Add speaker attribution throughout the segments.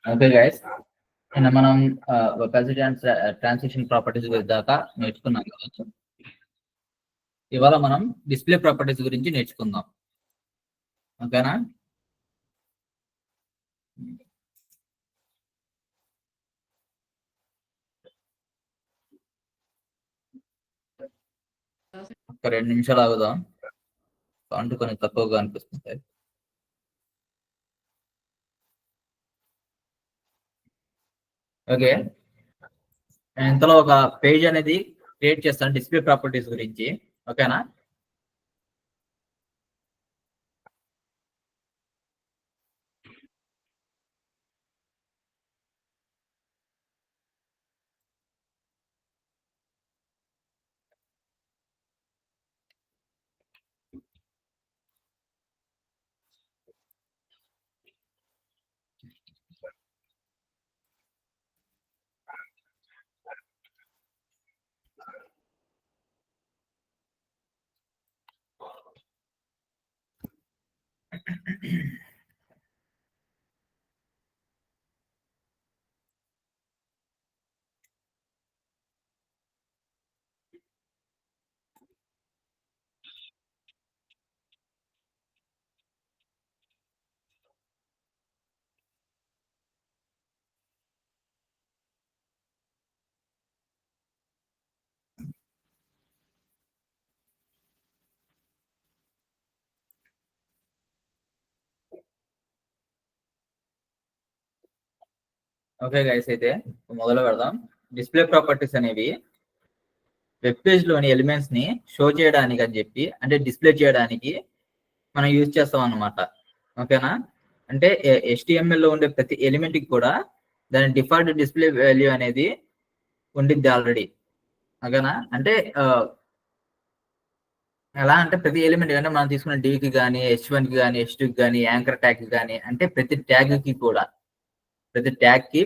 Speaker 1: Okay guys, నిన్న మనం opacity and transition properties దాకా నేర్చుకున్నాం కదా. ఇవాళ మనం డిస్ప్లే ప్రాపర్టీస్ గురించి నేర్చుకుందాం. ఓకేనా? ఒక 2 నిమిషాలు ఆగుదాం. సౌండ్ కొంచెం తక్కువగా అనిపిస్తుంది. ఓకే, నేను ఇంతలో ఒక పేజ్ అనేది క్రియేట్ చేస్తాను డిస్ప్లే ప్రాపర్టీస్ గురించి. ఓకేనా? ఓకే గైస్, అయితే మొదలు పెడదాం. డిస్ప్లే ప్రాపర్టీస్ అనేవి వెబ్ పేజ్ లోని ఎలిమెంట్స్ ని షో చేయడానికి అని చెప్పి, అంటే డిస్ప్లే చేయడానికి మనం యూజ్ చేస్తాం అన్నమాట. ఓకేనా? అంటే HTML లో ఉండే ప్రతి ఎలిమెంట్ కి కూడా దాని డిఫాల్ట్ డిస్ప్లే వాల్యూ అనేది ఉండిద్ది ఆల్రెడీ. ఓకేనా? అంటే ఎలా అంటే ప్రతి ఎలిమెంట్ అంటే మనం తీసుకున్న డికి కానీ, H1 కి కానీ, H2 కి కానీ, యాంకర్ ట్యాగ్ కి కానీ, అంటే ప్రతి ట్యాగ్ కి కూడా, ప్రతి ట్యాగ్ కి,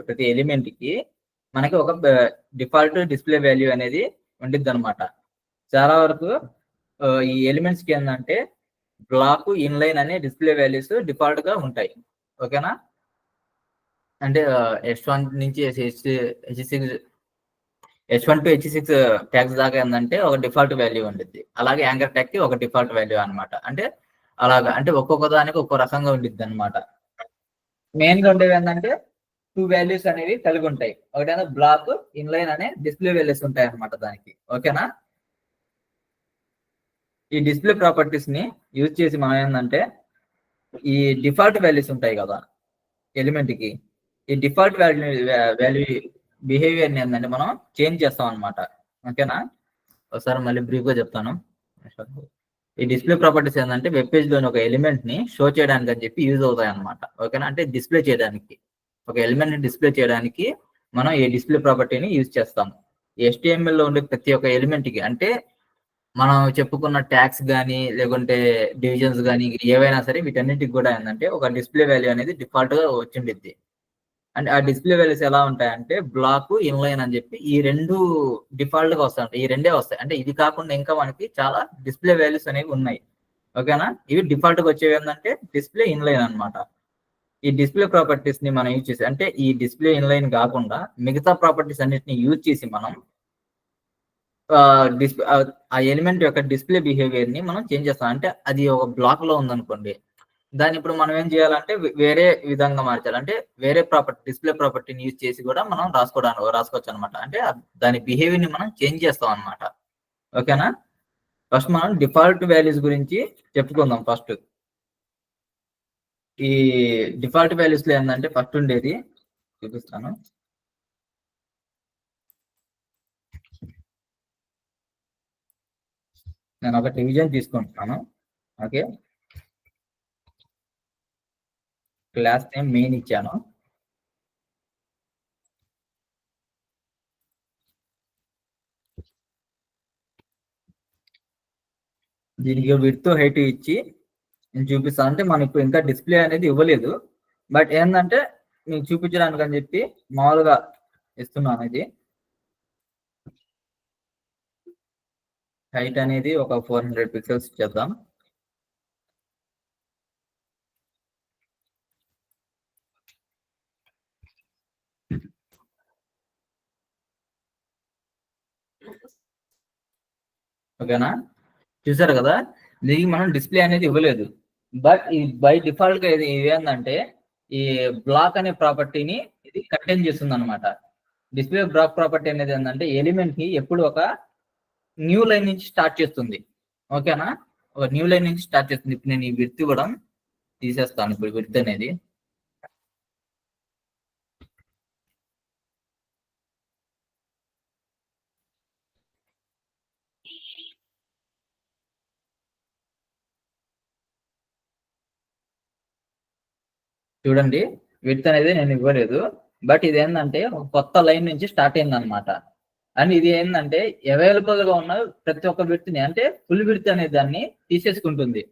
Speaker 1: ప్రతి ఎలిమెంట్ కి మనకి ఒక డిఫాల్ట్ డిస్ప్లే వాల్యూ అనేది ఉండిద్ది అనమాట. చాలా వరకు ఈ ఎలిమెంట్స్ కి ఏంటంటే బ్లాక్, ఇన్లైన్ అనే డిస్ప్లే వాల్యూస్ డిఫాల్ట్ గా ఉంటాయి. ఓకేనా? అంటే H1 నుంచి H1 టు H6 ట్యాగ్స్ దాకా ఏంటంటే ఒక డిఫాల్ట్ వాల్యూ ఉండిద్ది. అలాగే యాంకర్ ట్యాగ్ కి ఒక డిఫాల్ట్ వాల్యూ అనమాట. అంటే అలాగా, అంటే ఒక్కొక్క దానికి ఒక్కో రకంగా ఉండిద్ది అనమాట. మెయిన్ గా ఉండేవి ఏంటంటే 2 వాల్యూస్ అనేవి కలిగి ఉంటాయి. ఒకటేమో బ్లాక్, ఇన్లైన్ అనే డిస్ప్లే వాల్యూస్ ఉంటాయి అనమాట దానికి. ఓకేనా? ఈ డిస్ప్లే ప్రాపర్టీస్ ని యూజ్ చేసి మనం ఏంటంటే ఈ డిఫాల్ట్ వాల్యూస్ ఉంటాయి కదా ఎలిమెంట్ కి, ఈ డిఫాల్ట్ వాల్యూ బిహేవియర్ ని ఏంటంటే మనం చేంజ్ చేస్తాం అనమాట. ఓకేనా? ఒకసారి మళ్ళీ బ్రీఫ్ గా చెప్తాను. ఈ డిస్ప్లే ప్రాపర్టీస్ ఏంటంటే వెబ్ పేజ్ లోని ఒక ఎలిమెంట్ ని షో చేయడానికి అని చెప్పి యూజ్ అవుతాయి అనమాట. ఓకేనా? అంటే డిస్ప్లే చేయడానికి, ఒక ఎలిమెంట్ ని డిస్ప్లే చేయడానికి మనం ఈ డిస్ప్లే ప్రాపర్టీని యూజ్ చేస్తాము. HTML లో ఉండే ప్రతి ఒక్క ఎలిమెంట్ కి, అంటే మనం చెప్పుకున్న ట్యాగ్స్ కానీ, లేకుంటే డివిజన్స్ కానీ, ఏవైనా సరే వీటన్నిటికి కూడా ఏంటంటే ఒక డిస్ప్లే వాల్యూ అనేది డిఫాల్ట్ గా వచ్చిండిద్ది. అంటే ఆ డిస్ప్లే వాల్యూస్ ఎలా ఉంటాయంటే బ్లాక్, ఇన్లైన్ అని చెప్పి ఈ రెండు డిఫాల్ట్ గా వస్తాయి. ఈ రెండే వస్తాయి. అంటే ఇది కాకుండా ఇంకా మనకి చాలా డిస్ప్లే వాల్యూస్ అనేవి ఉన్నాయి. ఓకేనా? ఇవి డిఫాల్ట్ గా వచ్చేవి ఏంటంటే డిస్ప్లే, ఇన్లైన్ అనమాట. ఈ డిస్ప్లే ప్రాపర్టీస్ ని మనం యూజ్ చేసి, అంటే ఈ డిస్ప్లే, ఇన్లైన్ కాకుండా మిగతా ప్రాపర్టీస్ అన్నిటిని యూజ్ చేసి మనం ఆ ఎలిమెంట్ యొక్క డిస్ప్లే బిహేవియర్ ని మనం చేంజ్ చేస్తాం. అంటే అది ఒక బ్లాక్ లో ఉందనుకోండి, దాన్ని ఇప్పుడు మనం ఏం చేయాలంటే వేరే విధంగా మార్చాలి. అంటే వేరే ప్రాపర్టీ, డిస్ప్లే ప్రాపర్టీని యూజ్ చేసి కూడా మనం రాసుకోవచ్చు అనమాట. అంటే దాని బిహేవియర్ ని మనం చేంజ్ చేస్తాం అనమాట. ఓకేనా? ఫస్ట్ మనం డిఫాల్ట్ వాల్యూస్ గురించి చెప్పుకుందాం. ఫస్ట్ ఈ డిఫాల్ట్ వాల్యూస్ లో ఏంటంటే ఫస్ట్ ఉండేది చూపిస్తాను. నేను ఒక డివిజన్ తీసుకుంటున్నాను. ఓకే, క్లాస్ నేమ్ మెయిన్ ఇచ్చాను. దీనికి విడ్త్, హైట్ ఇచ్చి నేను చూపిస్తాను. అంటే మనం ఇప్పుడు ఇంకా డిస్ప్లే అనేది ఇవ్వలేదు, బట్ ఏంటంటే మీకు చూపించడానికి అని చెప్పి మామూలుగా ఇస్తున్నాను. ఇది హైట్ అనేది ఒక 400 పిక్సెల్స్ చేద్దాం. . ఓకేనా, చూసారు కదా, దీనికి మనం డిస్ప్లే అనేది ఇవ్వలేదు. బట్ ఈ బై డిఫాల్ట్ గా ఇది ఏంటంటే ఈ బ్లాక్ అనే ప్రాపర్టీని ఇది కంటైన్ చేస్తుంది అనమాట. డిస్ప్లే బ్లాక్ ప్రాపర్టీ అనేది ఏంటంటే ఎలిమెంట్ కి ఎప్పుడు ఒక న్యూ లైన్ నుంచి స్టార్ట్ చేస్తుంది. ఓకేనా, ఒక న్యూ లైన్ నుంచి స్టార్ట్ చేస్తుంది. ఇప్పుడు నేను ఈ విడ్త్ కూడా తీసేస్తాను. ఇప్పుడు విడ్త్ అనేది చూడండి, విడ్త్ అనేది నేను ఇవ్వలేదు. బట్ ఇది ఏంటంటే ఒక కొత్త లైన్ నుంచి స్టార్ట్ అయింది అనమాట. అండ్ ఇది ఏంటంటే అవైలబుల్ గా ఉన్న ప్రతి ఒక్క విడ్త్ ని, అంటే ఫుల్ విడ్త్ అనే దాన్ని తీసేసుకుంటుంది.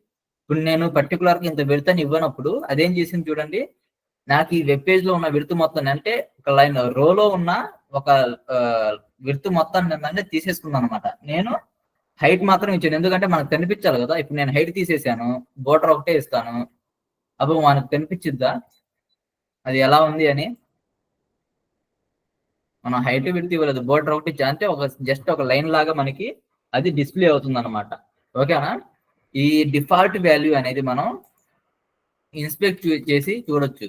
Speaker 1: ఇప్పుడు నేను పర్టికులర్ గా ఇంత విడ్త్ అని ఇవ్వనప్పుడు అదేం చేసింది చూడండి, నాకు ఈ వెబ్ పేజ్ లో ఉన్న విడ్త్ మొత్తం, అంటే ఒక లైన్ రోలో ఉన్న ఒక విడ్త్ మొత్తాన్ని ఏంటంటే తీసేసుకున్నాను అనమాట. నేను హైట్ మాత్రం ఇచ్చాను, ఎందుకంటే మనకు కనిపించాలి కదా. ఇప్పుడు నేను హైట్ తీసేసాను, బోర్డర్ ఒకటే ఇస్తాను, అప్పుడు మనకు కనిపించిద్దా అది ఎలా ఉంది అని. మనం హైట్ విడ్త్ ఇవ్వలేదు, బోర్డర్ ఒకటి ఇచ్చా, అంటే ఒక జస్ట్ ఒక లైన్ లాగా మనకి అది డిస్ప్లే అవుతుంది అనమాట. ఓకేనా, ఈ డిఫాల్ట్ వాల్యూ అనేది మనం ఇన్స్పెక్ట్ చేసి చూడొచ్చు.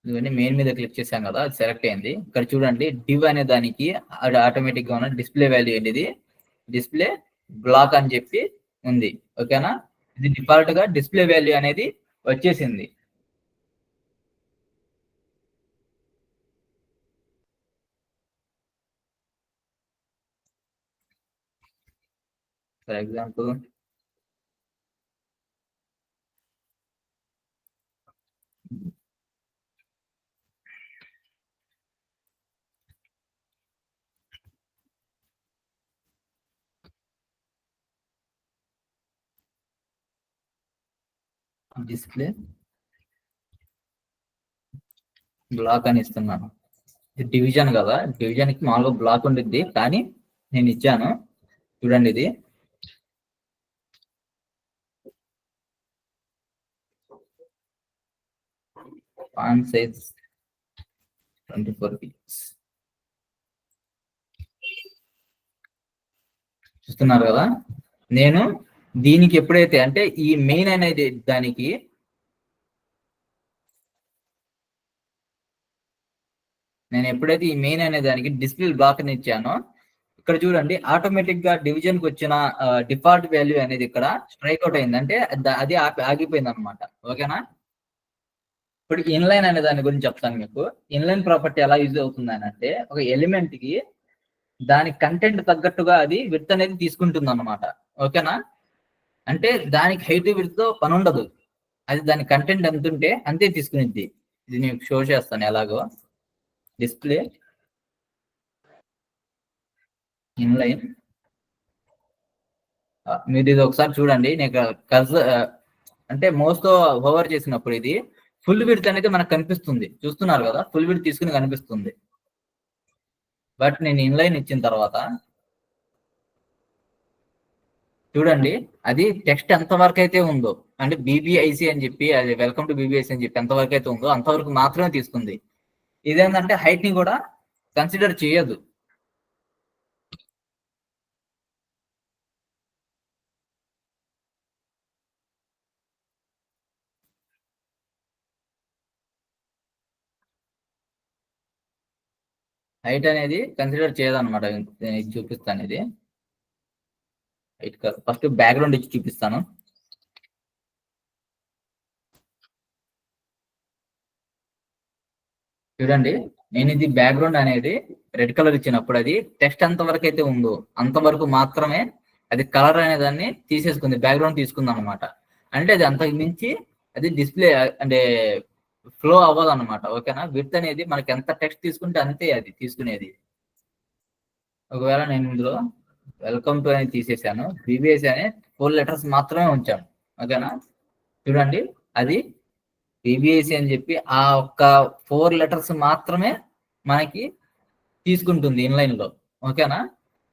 Speaker 1: ఇవన్నీ మెయిన్ మీద క్లిక్ చేశాం కదా, అది సెలెక్ట్ అయింది. ఇక్కడ చూడండి, డివ్ అనే దానికి అది ఆటోమేటిక్ గా ఉన్న డిస్ప్లే వాల్యూ ఏంటిది, డిస్ప్లే బ్లాక్ అని చెప్పి ఉంది. ఓకేనా, ఇది డిఫాల్ట్ గా డిస్ప్లే వాల్యూ అనేది వచ్చేసింది. ఫర్ ఎగ్జాంపుల్ డిస్ప్లే బ్లాక్ అని ఇస్తున్నాను. ఇది డివిజన్ కదా, డివిజన్ కి మామూలుగా బ్లాక్ ఉండిద్ది, కానీ నేను ఇచ్చాను. చూడండి, ఇది ఫాంట్ సైజ్ 24 పిక్స్. చూస్తున్నారు కదా, నేను దీనికి ఎప్పుడైతే, అంటే ఈ మెయిన్ అనేది దానికి నేను ఎప్పుడైతే ఈ మెయిన్ అనే దానికి డిస్ప్లే బ్లాక్ అని ఇచ్చానో, ఇక్కడ చూడండి ఆటోమేటిక్ గా డివిజన్ కి వచ్చిన డిఫాల్ట్ వాల్యూ అనేది ఇక్కడ స్ట్రైక్ అవుట్ అయింది, అంటే అది ఆగిపోయింది అనమాట. ఓకేనా, ఇప్పుడు ఇన్లైన్ అనే దాని గురించి చెప్తాను మీకు. ఇన్లైన్ ప్రాపర్టీ ఎలా యూజ్ అవుతుంది అని అంటే, ఒక ఎలిమెంట్ కి దాని కంటెంట్ తగ్గట్టుగా అది విడ్త్ అనేది తీసుకుంటుంది అనమాట. ఓకేనా, అంటే దానికి హైట్ విడ్త్ తో పని ఉండదు, అది దాని కంటెంట్ ఎంత ఉంటే అంతే తీసుకునిద్ది. ఇది నేను షో చేస్తాను ఎలాగో. డిస్ప్లే ఇన్లైన్, మీరు ఇది ఒకసారి చూడండి. నేను అంటే మౌస్ తో హోవర్ చేసినప్పుడు ఇది ఫుల్ విడ్త్ అనేది మనకు కనిపిస్తుంది. చూస్తున్నారు కదా, ఫుల్ విడ్త్ తీసుకుని కనిపిస్తుంది. బట్ నేను ఇన్లైన్ ఇచ్చిన తర్వాత చూడండి, అది టెక్స్ట్ ఎంత వరకు అయితే ఉందో, అంటే బీబీఐసి అని చెప్పి, అది వెల్కమ్ టు బీబీఐసి అని చెప్పి ఎంత వరకు అయితే ఉందో అంతవరకు మాత్రమే తీసుకుంది. ఇదేంటంటే హైట్ ని కూడా కన్సిడర్ చేయదు. హైట్ అనేది కన్సిడర్ చేయదు అనమాట. చూపిస్తాను, ఇది హైట్ కాదు, ఫస్ట్ బ్యాక్గ్రౌండ్ ఇచ్చి చూపిస్తాను. చూడండి, నేను ఇది బ్యాక్గ్రౌండ్ అనేది రెడ్ కలర్ ఇచ్చినప్పుడు అది టెక్స్ట్ ఎంత వరకు అయితే ఉందో అంతవరకు మాత్రమే అది కలర్ అనే దాన్ని తీసేసుకుంది, బ్యాక్గ్రౌండ్ తీసుకుంది అనమాట. అంటే అది అంతకు మించి అది డిస్ప్లే అంటే ఫ్లో అవ్వదు అనమాట. ఓకేనా, విడ్త్ అనేది మనకి ఎంత టెక్స్ట్ తీసుకుంటే అంతే అది తీసుకునేది. ఒకవేళ నేను ఇందులో వెల్కమ్ టు అని తీసేసాను, బీబీఎస్ అనే 4 లెటర్స్ మాత్రమే ఉంచాను. ఓకేనా, చూడండి, అది బీబీఎస్ అని చెప్పి ఆ ఒక్క 4 లెటర్స్ మాత్రమే మనకి తీసుకుంటుంది ఇన్లైన్ లో. ఓకేనా,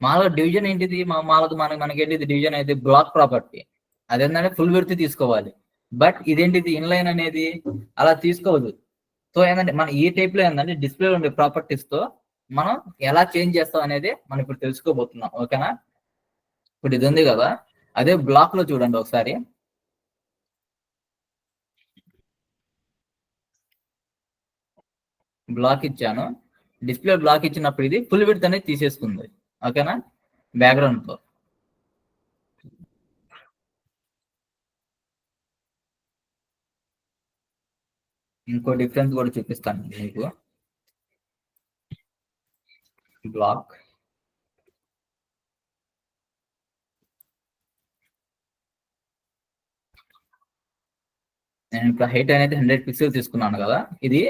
Speaker 1: మామూలుగా డివిజన్ ఏంటిది, మామూలుగా మనకి ఏంటిది డివిజన్ అయితే బ్లాక్ ప్రాపర్టీ, అదేంటంటే ఫుల్ విడ్త్ తీసుకోవాలి. బట్ ఇదేంటిది ఇన్లైన్ అనేది అలా తీసుకోవద్దు. సో ఏంటంటే మన ఈ టైప్ లో ఏంటంటే డిస్ప్లే ఉండే ప్రాపర్టీస్ తో మనం ఎలా చేంజ్ చేస్తాం అనేది మనం ఇప్పుడు తెలుసుకోబోతున్నాం. ఓకేనా? ఇప్పుడు ఇది ఉంది కదా, అదే బ్లాక్ లో చూడండి ఒకసారి. బ్లాక్ ఇచ్చాను, డిస్ప్లే బ్లాక్ ఇచ్చినప్పుడు ఇది ఫుల్ విడ్త్ అనేది తీసేసుకుంది. ఓకేనా? బ్యాక్గ్రౌండ్ తో. ఇంకో డిఫరెన్స్ కూడా చూపిస్తాను మీకు. బ్లాక్ నేను ఇప్పుడు హైట్ అనేది 100 పిక్సెల్ తీసుకున్నాను కదా, ఇది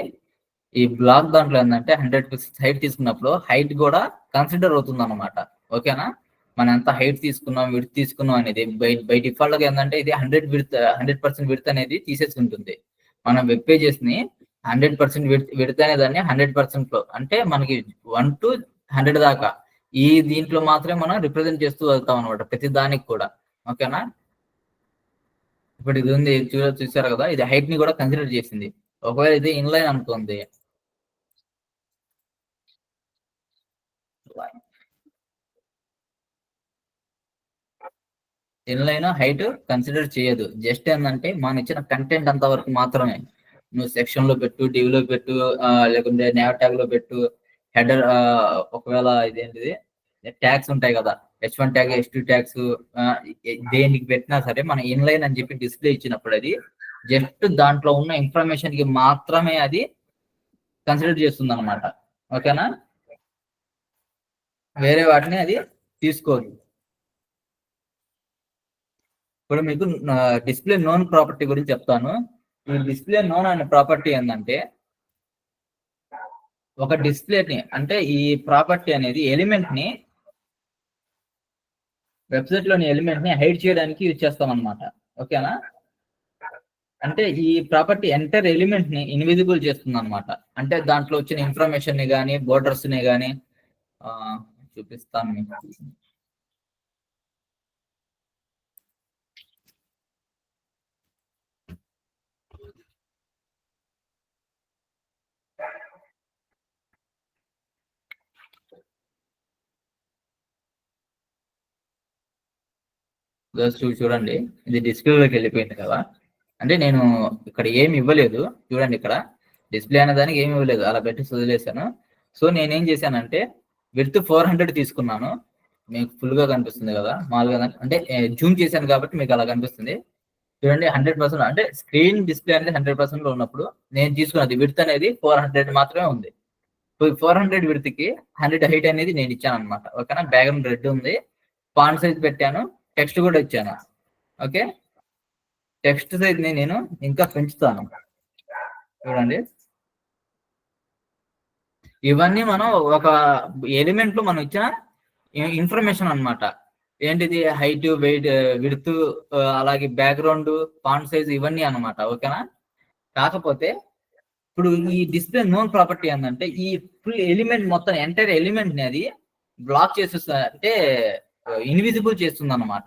Speaker 1: ఈ బ్లాక్ దాంట్లో ఏంటంటే 100 పిక్సెల్స్ హైట్ తీసుకున్నప్పుడు హైట్ కూడా కన్సిడర్ అవుతుంది అనమాట. ఓకేనా? మనం ఎంత హైట్ తీసుకున్నాం, విడ్త్ తీసుకున్నాం అనేది బై డిఫాల్ట్ గా ఏంటంటే ఇది 100% విడ్త్ అనేది తీసేసుకుంటుంది. మనం వెబ్ పేజెస్ ని 100% విడ్త్ అనే దాన్ని 100% లో అంటే మనకి 1 to 100 దాకా ఈ దీంట్లో మాత్రమే మనం రిప్రజెంట్ చేస్తూ వెళ్తాం అనమాట ప్రతి దానికి కూడా. ఓకేనా? ఇప్పుడు ఇది ఉంది చూసారు కదా, ఇది హైట్ ని కూడా కన్సిడర్ చేసింది. ఒకవేళ ఇది ఇన్లైన్ అనుకోండి, ఇన్లైన్ హైట్ కన్సిడర్ చేయదు. జస్ట్ ఏంటంటే మనం ఇచ్చిన కంటెంట్ అంత వరకు మాత్రమే. నువ్వు సెక్షన్ లో పెట్టు, డివ్ లో పెట్టు, లేకుంటే నేవ్ ట్యాగ్ లో పెట్టు, హెడర్ ఒకవేళ ఇదేంటిది ట్యాగ్స్ ఉంటాయి కదా, H1 ట్యాగ్, H2 ట్యాగ్స్, దేనికి పెట్టినా సరే మన ఇన్లైన్ అని చెప్పి డిస్ప్లే ఇచ్చినప్పుడు అది జస్ట్ దాంట్లో ఉన్న ఇన్ఫర్మేషన్ కి మాత్రమే అది కన్సిడర్ చేస్తుంది అనమాట. ఓకేనా? వేరే వాటిని అది తీసుకోదు. ఇప్పుడు మీకు డిస్ప్లే నోన్ ప్రాపర్టీ గురించి చెప్తాను. ఈ డిస్ప్లే నోన్ అనే ప్రాపర్టీ ఏంటంటే ఒక డిస్ప్లేని అంటే ఈ ప్రాపర్టీ అనేది ఎలిమెంట్ ని, వెబ్సైట్ లోని ఎలిమెంట్ ని హైడ్ చేయడానికి యూజ్ చేస్తాం అనమాట. ఓకేనా? అంటే ఈ ప్రాపర్టీ ఎంటర్ ఎలిమెంట్ ని ఇన్విజిబుల్ చేస్తుంది అనమాట. అంటే దాంట్లో వచ్చిన ఇన్ఫర్మేషన్ ని కానీ, బోర్డర్స్ ని కానీ చూపిస్తాను మీకు. చూడండి, ఇది డిస్ప్లేలోకి వెళ్ళిపోయింది కదా. అంటే నేను ఇక్కడ ఏమి ఇవ్వలేదు, చూడండి ఇక్కడ డిస్ప్లే అనే దానికి ఏమి ఇవ్వలేదు, అలా పెట్టి వదిలేసాను. సో నేనేం చేశానంటే విడ్త్ 400 తీసుకున్నాను. మీకు ఫుల్ గా కనిపిస్తుంది కదా, మామూలుగా అంటే జూమ్ చేశాను కాబట్టి మీకు అలా కనిపిస్తుంది. చూడండి 100%, అంటే స్క్రీన్ డిస్ప్లే అనేది 100% లో ఉన్నప్పుడు నేను తీసుకున్నది విడ్త్ అనేది 400 మాత్రమే ఉంది. 400 విడ్త్ కి 100 హైట్ అనేది నేను ఇచ్చాను అనమాట. ఓకేనా? బ్యాక్గ్రౌండ్ రెడ్ ఉంది, ఫాంట్ సైజ్ పెట్టాను, టెక్స్ట్ కూడా ఇచ్చాను. ఓకే, టెక్స్ట్ సైజ్ ని నేను ఇంకా పెంచుతాను. చూడండి, ఇవన్నీ మనం ఒక ఎలిమెంట్ లో మనం ఇచ్చిన ఇన్ఫర్మేషన్ అన్నమాట. ఏంటిది? హైట్, వెయిట్, విడ్త్, అలాగే బ్యాక్గ్రౌండ్, ఫాంట్ సైజ్, ఇవన్నీ అన్నమాట. ఓకేనా? కాకపోతే ఇప్పుడు ఈ డిస్ప్లే నోన్ ప్రాపర్టీ ఏంటంటే ఈ ఫుల్ ఎలిమెంట్ మొత్తం ఎంటైర్ ఎలిమెంట్ ని అది బ్లాక్ చేసేస్తా, అంటే ఇన్విజిబుల్ చేస్తుంది అన్నమాట.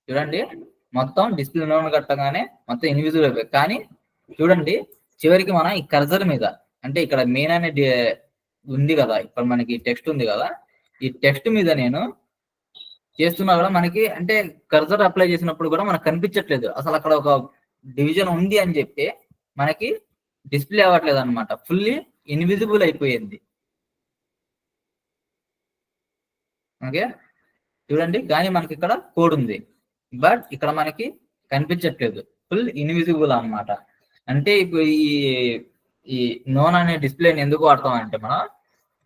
Speaker 1: చూడండి, మొత్తం డిస్ప్లే నోన్ కట్టగానే మొత్తం ఇన్విజిబుల్ అయిపోయి, కానీ చూడండి చివరికి మనం ఈ కర్సర్ మీద, అంటే ఇక్కడ మెయిన్ అనే ఉంది కదా, ఇక్కడ మనకి టెక్స్ట్ ఉంది కదా, ఈ టెక్స్ట్ మీద నేను చేస్తున్నా కూడా మనకి అంటే కర్సర్ అప్లై చేసినప్పుడు కూడా మనకు కనిపించట్లేదు అసలు అక్కడ ఒక డివిజన్ ఉంది అని చెప్పి మనకి డిస్ప్లే అవ్వట్లేదు అనమాట. ఫుల్లీ ఇన్విజిబుల్ అయిపోయింది. ఓకే, చూడండి, కానీ మనకి ఇక్కడ కోడ్ ఉంది, బట్ ఇక్కడ మనకి కనిపించట్లేదు, ఫుల్ ఇన్విజిబుల్ అన్నమాట. అంటే ఇప్పుడు ఈ నోన్ అనే డిస్ప్లేని ఎందుకు వాడతాం అంటే మనం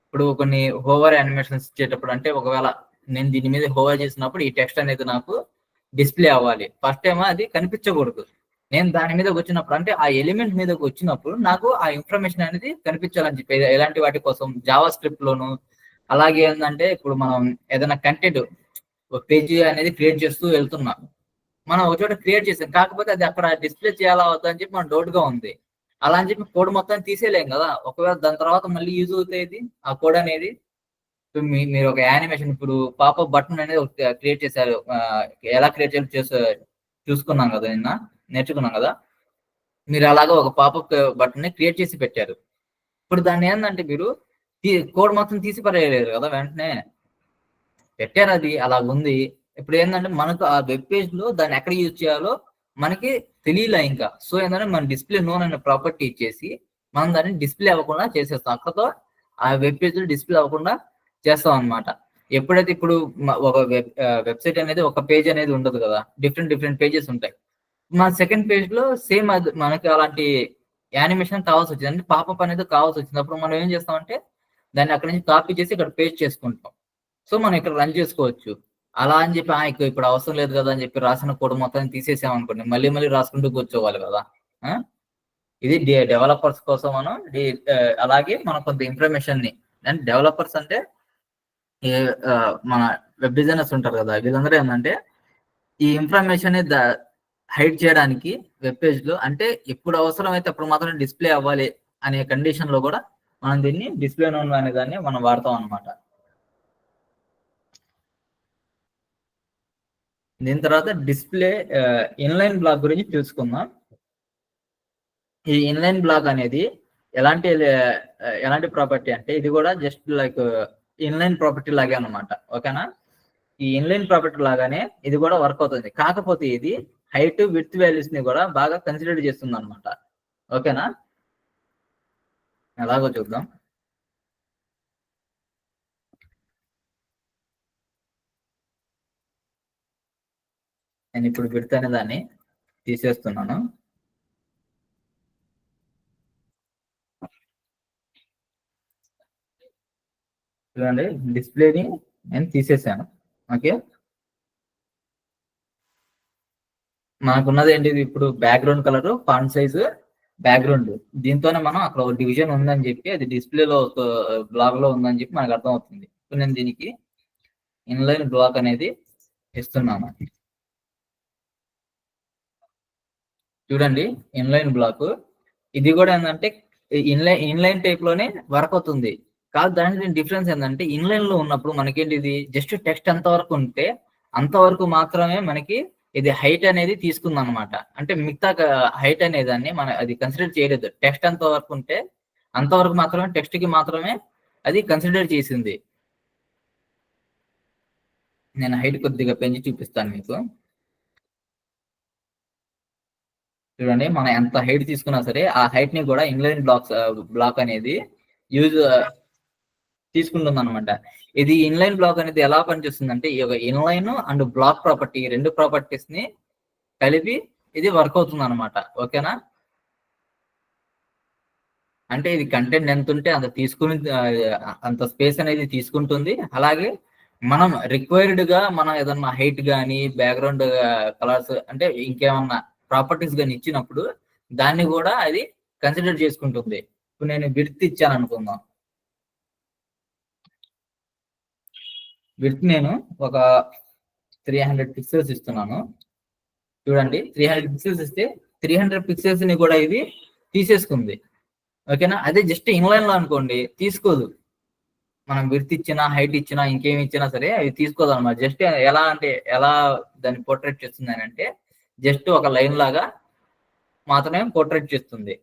Speaker 1: ఇప్పుడు కొన్ని హోవర్ యానిమేషన్స్ ఇచ్చేటప్పుడు, అంటే ఒకవేళ నేను దీని మీద హోవర్ చేసినప్పుడు ఈ టెక్స్ట్ అనేది నాకు డిస్ప్లే అవ్వాలి, ఫస్ట్ టైం అది కనిపించకూడదు. నేను దాని మీదకి వచ్చినప్పుడు, అంటే ఆ ఎలిమెంట్ మీదకి వచ్చినప్పుడు నాకు ఆ ఇన్ఫర్మేషన్ అనేది కనిపించాలని చెప్పి, ఎలాంటి వాటి కోసం జావా స్క్రిప్ట్ లోను, అలాగే ఏంటంటే ఇప్పుడు మనం ఏదైనా కంటెంట్ ఒక పేజీ అనేది క్రియేట్ చేస్తూ వెళ్తున్నాం, మనం ఒక చోట క్రియేట్ చేసాం, కాకపోతే అది అక్కడ డిస్ప్లే చేయాలా వద్దా అని చెప్పి మన డౌట్ గా ఉంది. అలా అని చెప్పి కోడ్ మొత్తం తీసేయలేం కదా, ఒకవేళ దాని తర్వాత మళ్ళీ యూజ్ అవుతాయి ఆ కోడ్ అనేది. మీరు ఒక యానిమేషన్ ఇప్పుడు పాపప్ బటన్ అనేది క్రియేట్ చేశారు. ఎలా క్రియేట్ చేయాలో చూసుకున్నాం కదా, నేర్చుకున్నాం కదా. మీరు అలాగా ఒక పాపప్ బటన్ ని క్రియేట్ చేసి పెట్టారు. ఇప్పుడు దాన్ని ఏంటంటే మీరు కోడ్ మొత్తం తీసి పడేయలేరు కదా, వెంటనే పెట్టారు, అది అలా ఉంది. ఇప్పుడు ఏంటంటే మనకు ఆ వెబ్ పేజ్ లో దాన్ని ఎక్కడ యూజ్ చేయాలో మనకి తెలియలే ఇంకా. సో ఏంటంటే మన డిస్ప్లే నోన్ అనే ప్రాపర్టీ ఇచ్చేసి మనం దాన్ని డిస్ప్లే అవ్వకుండా చేసేస్తాం. అక్కడతో ఆ వెబ్ పేజ్ లో డిస్ప్లే అవ్వకుండా చేస్తాం అనమాట. ఎప్పుడైతే ఇప్పుడు ఒక వెబ్సైట్ అనేది ఒక పేజ్ అనేది ఉండదు కదా, డిఫరెంట్ పేజెస్ ఉంటాయి. మన సెకండ్ పేజ్ లో సేమ్ అది మనకి అలాంటి యానిమేషన్ కావాల్సి వచ్చింది, అంటే పాపప్ అనేది కావాల్సి వచ్చింది. అప్పుడు మనం ఏం చేస్తామంటే దాన్ని అక్కడి నుంచి కాపీ చేసి ఇక్కడ పేస్ట్ చేసుకుంటాం. సో మనం ఇక్కడ రన్ చేసుకోవచ్చు. అలా అని చెప్పి ఇప్పుడు అవసరం లేదు కదా అని చెప్పి రాసిన కోడ్ మొత్తాన్ని తీసేసామనుకోండి, మళ్ళీ రాసుకుంటూ కూర్చోవాలి కదా. ఇది డెవలపర్స్ కోసం మనం అలాగే మనం కొంత ఇన్ఫర్మేషన్ ని, అండ్ డెవలపర్స్ అంటే మన వెబ్ డిజైనర్స్ ఉంటారు కదా, వీళ్ళందరూ ఏంటంటే ఈ ఇన్ఫర్మేషన్ హైడ్ చేయడానికి వెబ్ పేజ్ లో, అంటే ఎప్పుడు అవసరం అయితే అప్పుడు మాత్రం డిస్ప్లే అవ్వాలి అనే కండిషన్ లో కూడా మనం దీన్ని డిస్ప్లే నోన్ అనే దాన్ని మనం వాడతాం అనమాట. దీని తర్వాత డిస్ప్లే ఇన్లైన్ బ్లాక్ గురించి చూసుకుందాం. ఈ ఇన్లైన్ బ్లాక్ అనేది ఎలాంటి ప్రాపర్టీ అంటే, ఇది కూడా జస్ట్ లైక్ ఇన్లైన్ ప్రాపర్టీ లాగే అనమాట. ఓకేనా. ఈ ఇన్లైన్ ప్రాపర్టీ లాగానే ఇది కూడా వర్క్ అవుతుంది. కాకపోతే ఇది హైట్ విడ్త్ వాల్యూస్ ని కూడా బాగా కన్సిడర్ చేస్తుంది అనమాట. ఓకేనా. ఎలాగో చూద్దాం. నేను ఇప్పుడు విడ్త్ అనే దాన్ని తీసేస్తున్నాను. చూడండి, డిస్ప్లేని నేను తీసేసాను. ఓకే. మనకున్నది ఏంటిది ఇప్పుడు background colour, font size, background. దీంతోనే మనం అక్కడ ఒక డివిజన్ ఉందని చెప్పి, అది డిస్ప్లేలో బ్లాక్ లో ఉందని చెప్పి మనకు అర్థం అవుతుంది. ఇప్పుడు నేను దీనికి ఇన్లైన్ బ్లాక్ అనేది ఇస్తున్నాను. చూడండి, ఇన్లైన్ బ్లాక్ ఇది కూడా ఏంటంటే ఇన్లైన్ టైప్ లోనే వర్క్ అవుతుంది. కాదు, దానికి డిఫరెన్స్ ఏంటంటే ఇన్లైన్ లో ఉన్నప్పుడు మనకేంటి, ఇది జస్ట్ టెక్స్ట్ ఎంత వరకు ఉంటే అంతవరకు మాత్రమే మనకి ఇది హైట్ అనేది తీసుకుంది అనమాట. అంటే మిగతా హైట్ అనేదాన్ని మన అది కన్సిడర్ చేయలేదు. టెక్స్ట్ ఎంత వరకు ఉంటే అంతవరకు మాత్రమే టెక్స్ట్ కి మాత్రమే అది కన్సిడర్ చేసింది. నేను హైట్ కొద్దిగా పెంచి చూపిస్తాను మీకు. చూడండి, మనం ఎంత హైట్ తీసుకున్నా సరే ఆ హైట్ ని కూడా ఇన్లైన్ బ్లాక్ అనేది యూజ్ తీసుకుంటుంది అనమాట. ఇది ఇన్లైన్ బ్లాక్ అనేది ఎలా పనిచేస్తుంది అంటే, ఈ ఇన్లైన్ అండ్ బ్లాక్ ప్రాపర్టీ, రెండు ప్రాపర్టీస్ ని కలిపి ఇది వర్క్ అవుతుంది అనమాట. ఓకేనా. అంటే ఇది కంటెంట్ ఎంత ఉంటే అంత తీసుకుని అంత స్పేస్ అనేది తీసుకుంటుంది. అలాగే మనం రిక్వైర్డ్ గా మనం ఏదన్నా హైట్ కానీ బ్యాక్గ్రౌండ్ కలర్స్ అంటే ఇంకేమన్నా ప్రాపర్టీస్ కానీ ఇచ్చినప్పుడు దాన్ని కూడా అది కన్సిడర్ చేసుకుంటుంది. ఇప్పుడు నేను విడ్త్ ఇచ్చాను అనుకుందాం. విడ్త్ నేను ఒక 300 పిక్సెల్స్ ఇస్తున్నాను. చూడండి, 300 పిక్సెల్స్ ఇస్తే 300 పిక్సెల్స్ ని కూడా ఇది తీసేసుకుంది. ఓకేనా. అదే జస్ట్ ఇన్లైన్ లో అనుకోండి, తీసుకోదు. మనం విడ్త్ ఇచ్చినా హైట్ ఇచ్చినా ఇంకేమి ఇచ్చినా సరే అవి తీసుకోదు అనమాట. జస్ట్ ఎలా దాన్ని పోర్ట్రేట్ చేస్తుంది అని అంటే, జస్ట్ ఒక లైన్ లాగా మాత్రమే పోర్ట్రేట్ చేస్తుంది.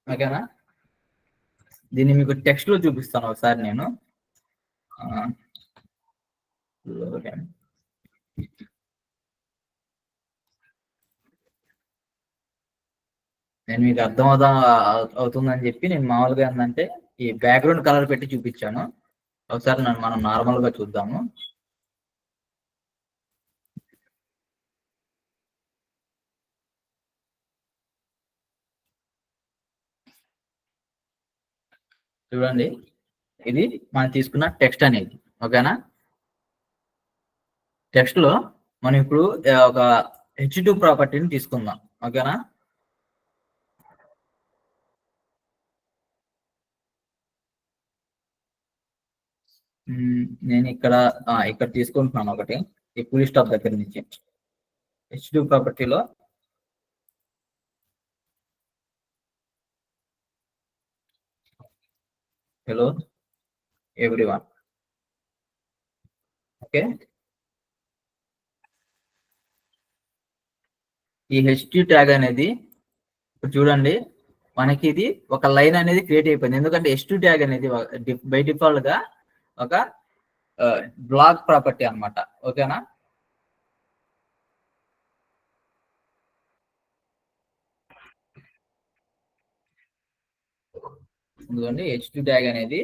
Speaker 1: ఓకేనా. దీన్ని మీకు టెక్స్ట్ లో చూపిస్తాను ఒకసారి నేను. నేను మీకు అర్థం అవుతుందని చెప్పి నేను మామూలుగా ఏంటంటే ఈ బ్యాక్గ్రౌండ్ కలర్ పెట్టి చూపించాను. ఒకసారి మనం నార్మల్ గా చూద్దాము. చూడండి, ఇది మనం తీసుకున్న టెక్స్ట్ అనేది. ఓకేనా. టెక్స్ట్ లో మనం ఇప్పుడు ఒక H2 ప్రాపర్టీని తీసుకుందాం. ఓకేనా. నేను ఇక్కడ తీసుకుంటున్నాను ఒకటి, ఈ ఫుల్ స్టాప్ దగ్గర నుంచి. H2 ప్రాపర్టీలో హలో ఎవ్రీవన్. ఓకే, ఈ హెచ్టి ట్యాగ్ అనేది ఇప్పుడు చూడండి, మనకి ఇది ఒక లైన్ అనేది క్రియేట్ అయిపోయింది. ఎందుకంటే హెచ్ ట్యాగ్ అనేది బై డిఫాల్ట్ గా ఒక బ్లాక్ ప్రాపర్టీ అన్నమాట. ఓకేనా, ఎందుకంటే హెచ్ ట్యాగ్ అనేది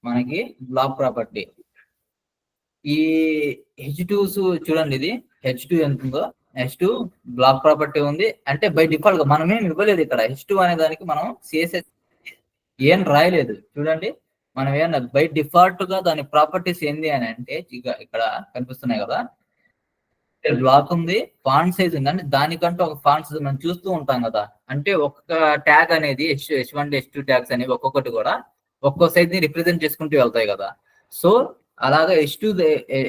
Speaker 1: మనకి బ్లాక్ ప్రాపర్టీ. ఈ హెచ్2 చూడండి, ఇది హెచ్2 ఎంత ఉందో, హెచ్2 బ్లాక్ ప్రాపర్టీ ఉంది. అంటే బై డిఫాల్ట్ గా మనం ఏం ఇవ్వలేదు ఇక్కడ. హెచ్2 అనే దానికి మనం సిఎస్ఎస్ ఏం రాయలేదు. చూడండి, మనం ఏమన్నా బై డిఫాల్ట్ గా దాని ప్రాపర్టీస్ ఏంది అని అంటే ఇక్కడ కనిపిస్తున్నాయి కదా, బ్లాక్ ఉంది, ఫాంట్ సైజ్ ఉంది. అంటే దానికంటే ఒక ఫాంట్ సైజ్ మనం చూస్తూ ఉంటాం కదా. అంటే ఒక్క ట్యాగ్ అనేది హెచ్1 హెచ్2 ట్యాగ్స్ అనేవి ఒక్కొక్కటి కూడా ఒక్కో సైజ్ ని రిప్రజెంట్ చేసుకుంటూ వెళ్తాయి కదా. సో అలాగే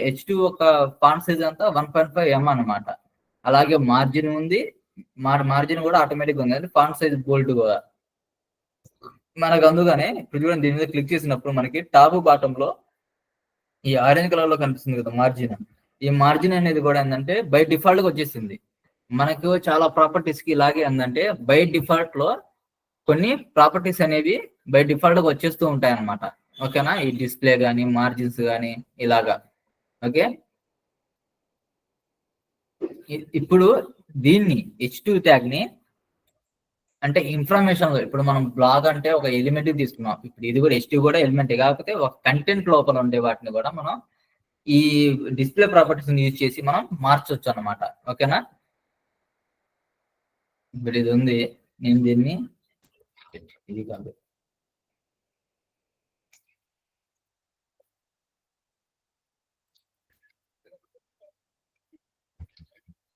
Speaker 1: హెచ్2 ఒక ఫాంట్ సైజ్ అంతా 1.5 అనమాట. అలాగే మార్జిన్ ఉంది, మార్జిన్ కూడా ఆటోమేటిక్ ఉంది, అంటే ఫాంట్ సైజ్ బోల్డ్ కూడా మనకు. అందుకనే ఇప్పుడు చూడండి, దీని మీద క్లిక్ చేసినప్పుడు మనకి టాప్ బాటమ్ లో ఈ ఆరెంజ్ కలర్ లో కనిపిస్తుంది కదా మార్జిన్. ఈ మార్జిన్ అనేది కూడా ఏంటంటే బై డిఫాల్ట్ గా వచ్చేసింది. మనకు చాలా ప్రాపర్టీస్ కి ఇలాగే ఏంటంటే బై డిఫాల్ట్ లో కొన్ని ప్రాపర్టీస్ అనేవి బై డిఫాల్ట్ గా వచ్చేస్తూ ఉంటాయి అన్నమాట. ఓకేనా, ఈ డిస్ప్లే కానీ మార్జిన్స్ కానీ ఇలాగా. ఓకే, ఇప్పుడు దీన్ని హెచ్2 ట్యాగ్ ని అంటే ఇన్ఫర్మేషన్ లో, ఇప్పుడు మనం బ్లాగ్ అంటే ఒక ఎలిమెంట్ తీసుకున్నాం. ఇప్పుడు ఇది కూడా హెచ్2 కూడా ఎలిమెంట్, కాకపోతే ఒక కంటెంట్ లోపల ఉండే వాటిని కూడా మనం ఈ డిస్ప్లే ప్రాపర్టీస్ యూజ్ చేసి మనం మార్చొచ్చు అన్నమాట. ఓకేనా, ఇప్పుడు ఇది ఉంది, నేను దీన్ని ఇది కాదు,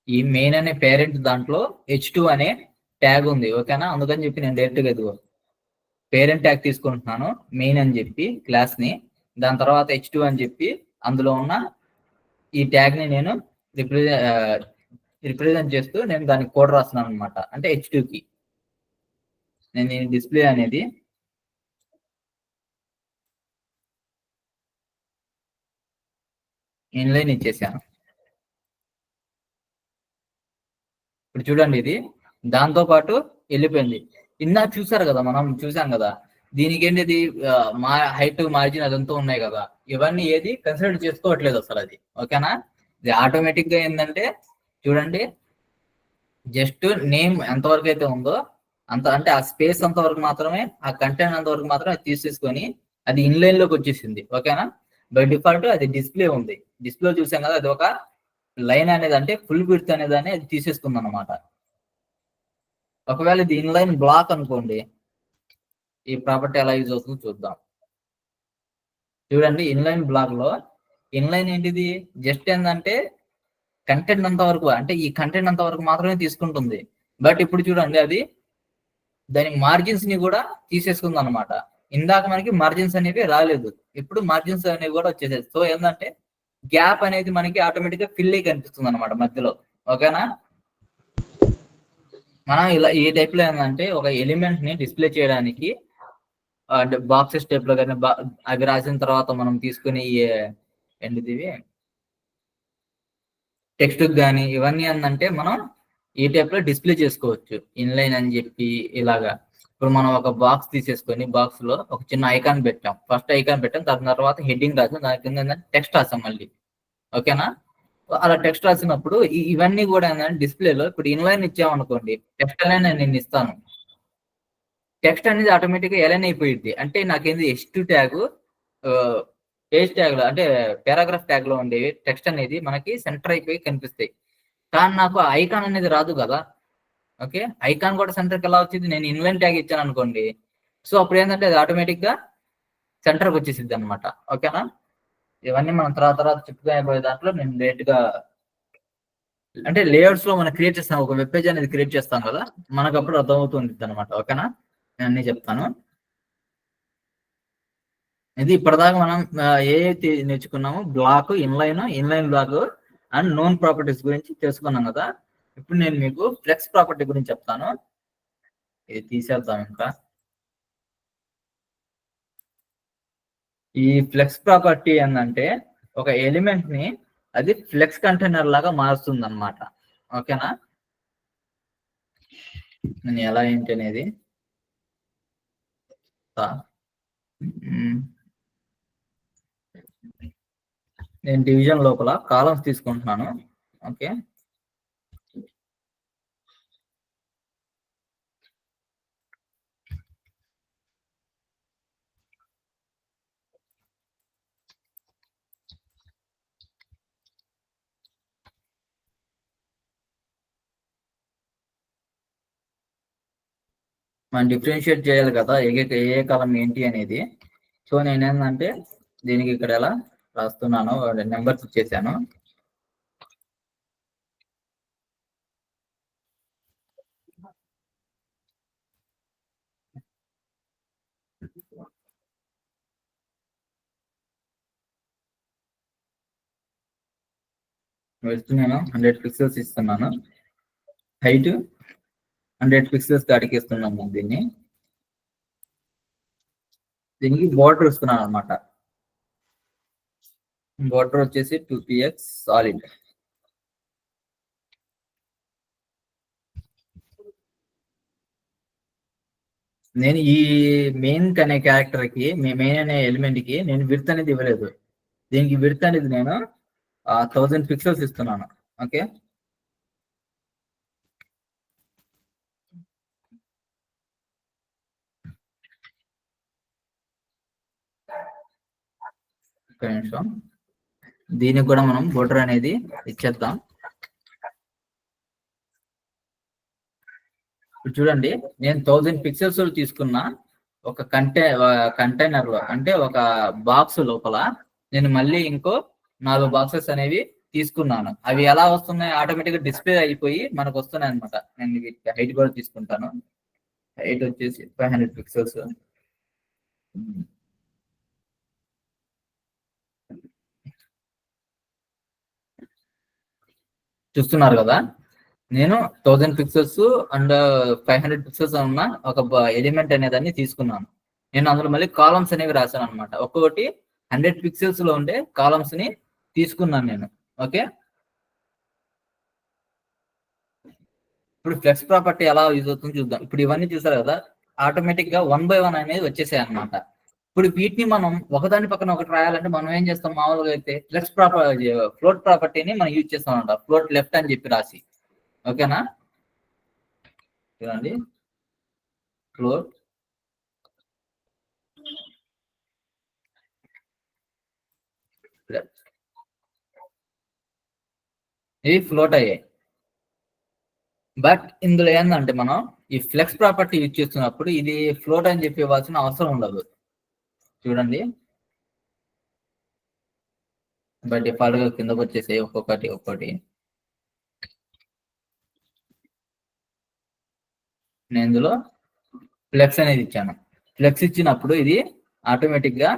Speaker 1: ఈ మెయిన్ అనే పేరెంట్ దాంట్లో హెచ్2 అనే ట్యాగ్ ఉంది. ఓకేనా, అందుకని చెప్పి నేను డైరెక్ట్ గా ఎదుగు పేరెంట్ ట్యాగ్ తీసుకుంటున్నాను, మెయిన్ అని చెప్పి క్లాస్ ని. దాని తర్వాత హెచ్2 అని చెప్పి అందులో ఉన్న ఈ ట్యాగ్ ని నేను రిప్రజెంట్ చేస్తూ నేను దానికి కోడ్ రాస్తున్నాను అనమాట. అంటే హెచ్2 కి నేను డిస్ప్లే అనేది ఇన్లైన్ ఇచ్చేసాను. ఇప్పుడు చూడండి, ఇది దాంతో పాటు వెళ్ళిపోయింది. ఇందాక చూసారు కదా, మనం చూసాం కదా, దీనికి ఏంటిది మా హైట్ మార్జిన్ అదంతా ఉన్నాయి కదా, ఇవన్నీ ఏది కన్సిడర్ చేసుకోవట్లేదు అసలు అది. ఓకేనా, ఇది ఆటోమేటిక్ గా ఏంటంటే చూడండి, జస్ట్ నేమ్ ఎంతవరకు అయితే ఉందో అంత, అంటే ఆ స్పేస్ అంతవరకు మాత్రమే, ఆ కంటెంట్ అంతవరకు మాత్రమే తీసేసుకొని అది ఇన్లైన్ లోకి వచ్చేసింది. ఓకేనా, బై డిఫాల్ట్ అది డిస్ప్లే ఉంది. డిస్ప్లే చూసాం కదా, అది ఒక లైన్ అనేది, అంటే ఫుల్ విడ్త్ అనేదాన్ని అది తీసేసుకుంది అనమాట. ఒకవేళ ఇది ఇన్లైన్ బ్లాక్ అనుకోండి, ఈ ప్రాపర్టీ ఎలా యూజ్ అవుతుందో చూద్దాం. చూడండి, ఇన్లైన్ బ్లాక్ లో ఇన్లైన్ ఏంటిది, జస్ట్ ఏంటంటే కంటెంట్ అంత వరకు, అంటే ఈ కంటెంట్ అంత వరకు మాత్రమే తీసుకుంటుంది. బట్ ఇప్పుడు చూడండి, అది దాని మార్జిన్స్ ని కూడా తీసేసుకుంది అనమాట. ఇందాక మనకి మార్జిన్స్ అనేవి రాలేదు, ఇప్పుడు మార్జిన్స్ అనేవి కూడా వచ్చేసాయి. సో ఏంటంటే గ్యాప్ అనేది మనకి ఆటోమేటిక్ గా ఫిల్ అయ్యి కనిపిస్తుంది అనమాట మధ్యలో. ఓకేనా, మనం ఇలా ఈ టైప్ లో ఏంటంటే ఒక ఎలిమెంట్ ని డిస్ప్లే చేయడానికి అంటే బాక్సెస్ టైప్ లో కానీ అవి రాసిన తర్వాత మనం తీసుకుని ఏంటిది టెక్స్ట్ కానీ ఇవన్నీ ఏంటంటే మనం ఈ టైప్ లో డిస్ప్లే చేసుకోవచ్చు, ఇన్లైన్ అని చెప్పి ఇలాగా. ఇప్పుడు మనం ఒక బాక్స్ తీసేసుకొని బాక్స్ లో ఒక చిన్న ఐకాన్ పెట్టాం, ఫస్ట్ ఐకాన్ పెట్టాం, దాని తర్వాత హెడ్డింగ్ రాసాం, దాని కింద టెక్స్ట్ రాసాం మళ్ళీ. ఓకేనా, అలా టెక్స్ట్ రాసినప్పుడు ఇవన్నీ కూడా ఏంటంటే డిస్ప్లేలో ఇప్పుడు ఇన్లైన్ ఇచ్చామనుకోండి, టెక్స్ట్ అనేది నేను ఇస్తాను, టెక్స్ట్ అనేది ఆటోమేటిక్ గా ఎలైన్ అయిపోయింది. అంటే నాకేంది హెచ్2 ట్యాగ్ పేజ్ ట్యాగ్ లో, అంటే పారాగ్రాఫ్ ట్యాగ్ లో ఉండే టెక్స్ట్ అనేది మనకి సెంటర్ అయిపోయి కనిపిస్తాయి. కానీ నాకు ఐకాన్ అనేది రాదు కదా. ఓకే, ఐకాన్ కూడా సెంటర్కి ఎలా వచ్చింది, నేను ఇన్లైన్ ట్యాగ్ ఇచ్చాను అనుకోండి, సో అప్పుడు ఏంటంటే అది ఆటోమేటిక్ గా సెంటర్కి వచ్చేసిద్ది అనమాట. ఓకేనా, ఇవన్నీ మనం తర్వాత చెప్పుకునే దాంట్లో నేను లేట్ గా, అంటే లేఅవుట్స్ లో మనం క్రియేట్ చేస్తాం, ఒక వెబ్ పేజ్ అనేది క్రియేట్ చేస్తాం కదా, మనకు అప్పుడు అర్థమవుతుంది అనమాట. ఓకేనా, నేను అన్ని చెప్తాను. ఇది ఇప్పటిదాకా మనం ఏదైతే నేర్చుకున్నామో block, inline block and none properties గురించి తెలుసుకున్నాం కదా. ఇప్పుడు నేను మీకు ఫ్లెక్స్ ప్రాపర్టీ గురించి చెప్తాను. ఇది తీసేద్దాం ఇంకా. ఈ ఫ్లెక్స్ ప్రాపర్టీ ఏంటంటే ఒక ఎలిమెంట్ ని అది ఫ్లెక్స్ కంటైనర్ లాగా మారుస్తుంది అనమాట. ఓకేనా, నేను ఎలా ఏంటి అనేది నేను డివిజన్ లోపల కాలమ్స్ తీసుకుంటున్నాను. ఓకే, మనం డిఫరెన్షియేట్ చేయాలి కదా ఏ కాలం ఏంటి అనేది. సో నేనేంటంటే దీనికి ఇక్కడ ఎలా రాస్తున్నాను, నెంబర్స్ ఇచ్చేసాను. నేను 100 పిక్సెల్స్ ఇస్తున్నాను, హైట్ 100 పిక్సెల్స్ దాటికి ఇస్తున్నాను. దీనికి బోర్డర్ ఇస్తున్నాను అనమాట. బోర్డర్ వచ్చేసి 2px సాలిడ్. నేను ఈ మెయిన్ అనే క్యారెక్టర్ కి, మెయిన్ అనే ఎలిమెంట్ కి నేను విడ్త్ అనేది ఇవ్వలేదు. దీనికి విడ్త్ అనేది నేను 1000 పిక్సెల్స్ ఇస్తున్నాను. ఓకే, ఒక నిమిషం, దీనికి కూడా మనం బోర్డర్ అనేది ఇచ్చేద్దాం. ఇప్పుడు చూడండి, నేను 1000 పిక్సెల్స్ తీసుకున్న ఒక కంటైనర్ లో, అంటే ఒక బాక్స్ లోపల నేను మళ్ళీ ఇంకో 4 బాక్సెస్ అనేవి తీసుకున్నాను. అవి ఎలా వస్తున్నాయి, ఆటోమేటిక్ గా డిస్ప్లే అయిపోయి మనకు వస్తున్నాయి అనమాట. నేను హైట్ కూడా తీసుకుంటాను, హైట్ వచ్చేసి 500 పిక్సెల్స్. చూస్తున్నారు కదా, నేను 1000 పిక్సెల్స్ అండ్ 500 పిక్సెల్స్ ఉన్న ఒక ఎలిమెంట్ అనేదాన్ని తీసుకున్నాను. నేను అందులో మళ్ళీ కాలమ్స్ అనేవి రాశాను అనమాట. ఒక్కొక్కటి 100 పిక్సెల్స్ లో ఉండే కాలమ్స్ ని తీసుకున్నాను నేను. ఓకే, ఇప్పుడు ఫ్లెక్స్ ప్రాపర్టీ ఎలా యూజ్ అవుతుందో చూద్దాం. ఇప్పుడు ఇవన్నీ చూసారు కదా, ఆటోమేటిక్ గా 1 by 1 అనేది వచ్చేసాయి అనమాట. ఇప్పుడు వీటిని మనం ఒకదాని పక్కన ఒకటి రాయాలంటే మనం ఏం చేస్తాం, మామూలుగా అయితే ఫ్లెక్స్ ప్రాపర్టీ, ఫ్లోట్ ప్రాపర్టీని మనం యూజ్ చేస్తాం అనమాట. ఫ్లోట్ లెఫ్ట్ అని చెప్పి రాసి. ఓకేనా, చూడండి, ఫ్లోట్ లెఫ్ట్, ఇవి ఫ్లోట్ అయ్యాయి. బట్ ఇందులో ఏంటంటే మనం ఈ ఫ్లెక్స్ ప్రాపర్టీ యూజ్ చేస్తున్నప్పుడు ఇది ఫ్లోట్ అని చెప్పి ఇవ్వాల్సిన అవసరం ఉండదు. చూడండి, బట్ డిఫాల్ట్ గా కిందకు వచ్చేసి ఒక్కొక్కటి నేను ఇందులో ఫ్లెక్స్ అనేది ఇచ్చాను. ఫ్లెక్స్ ఇచ్చినప్పుడు ఇది ఆటోమేటిక్ గా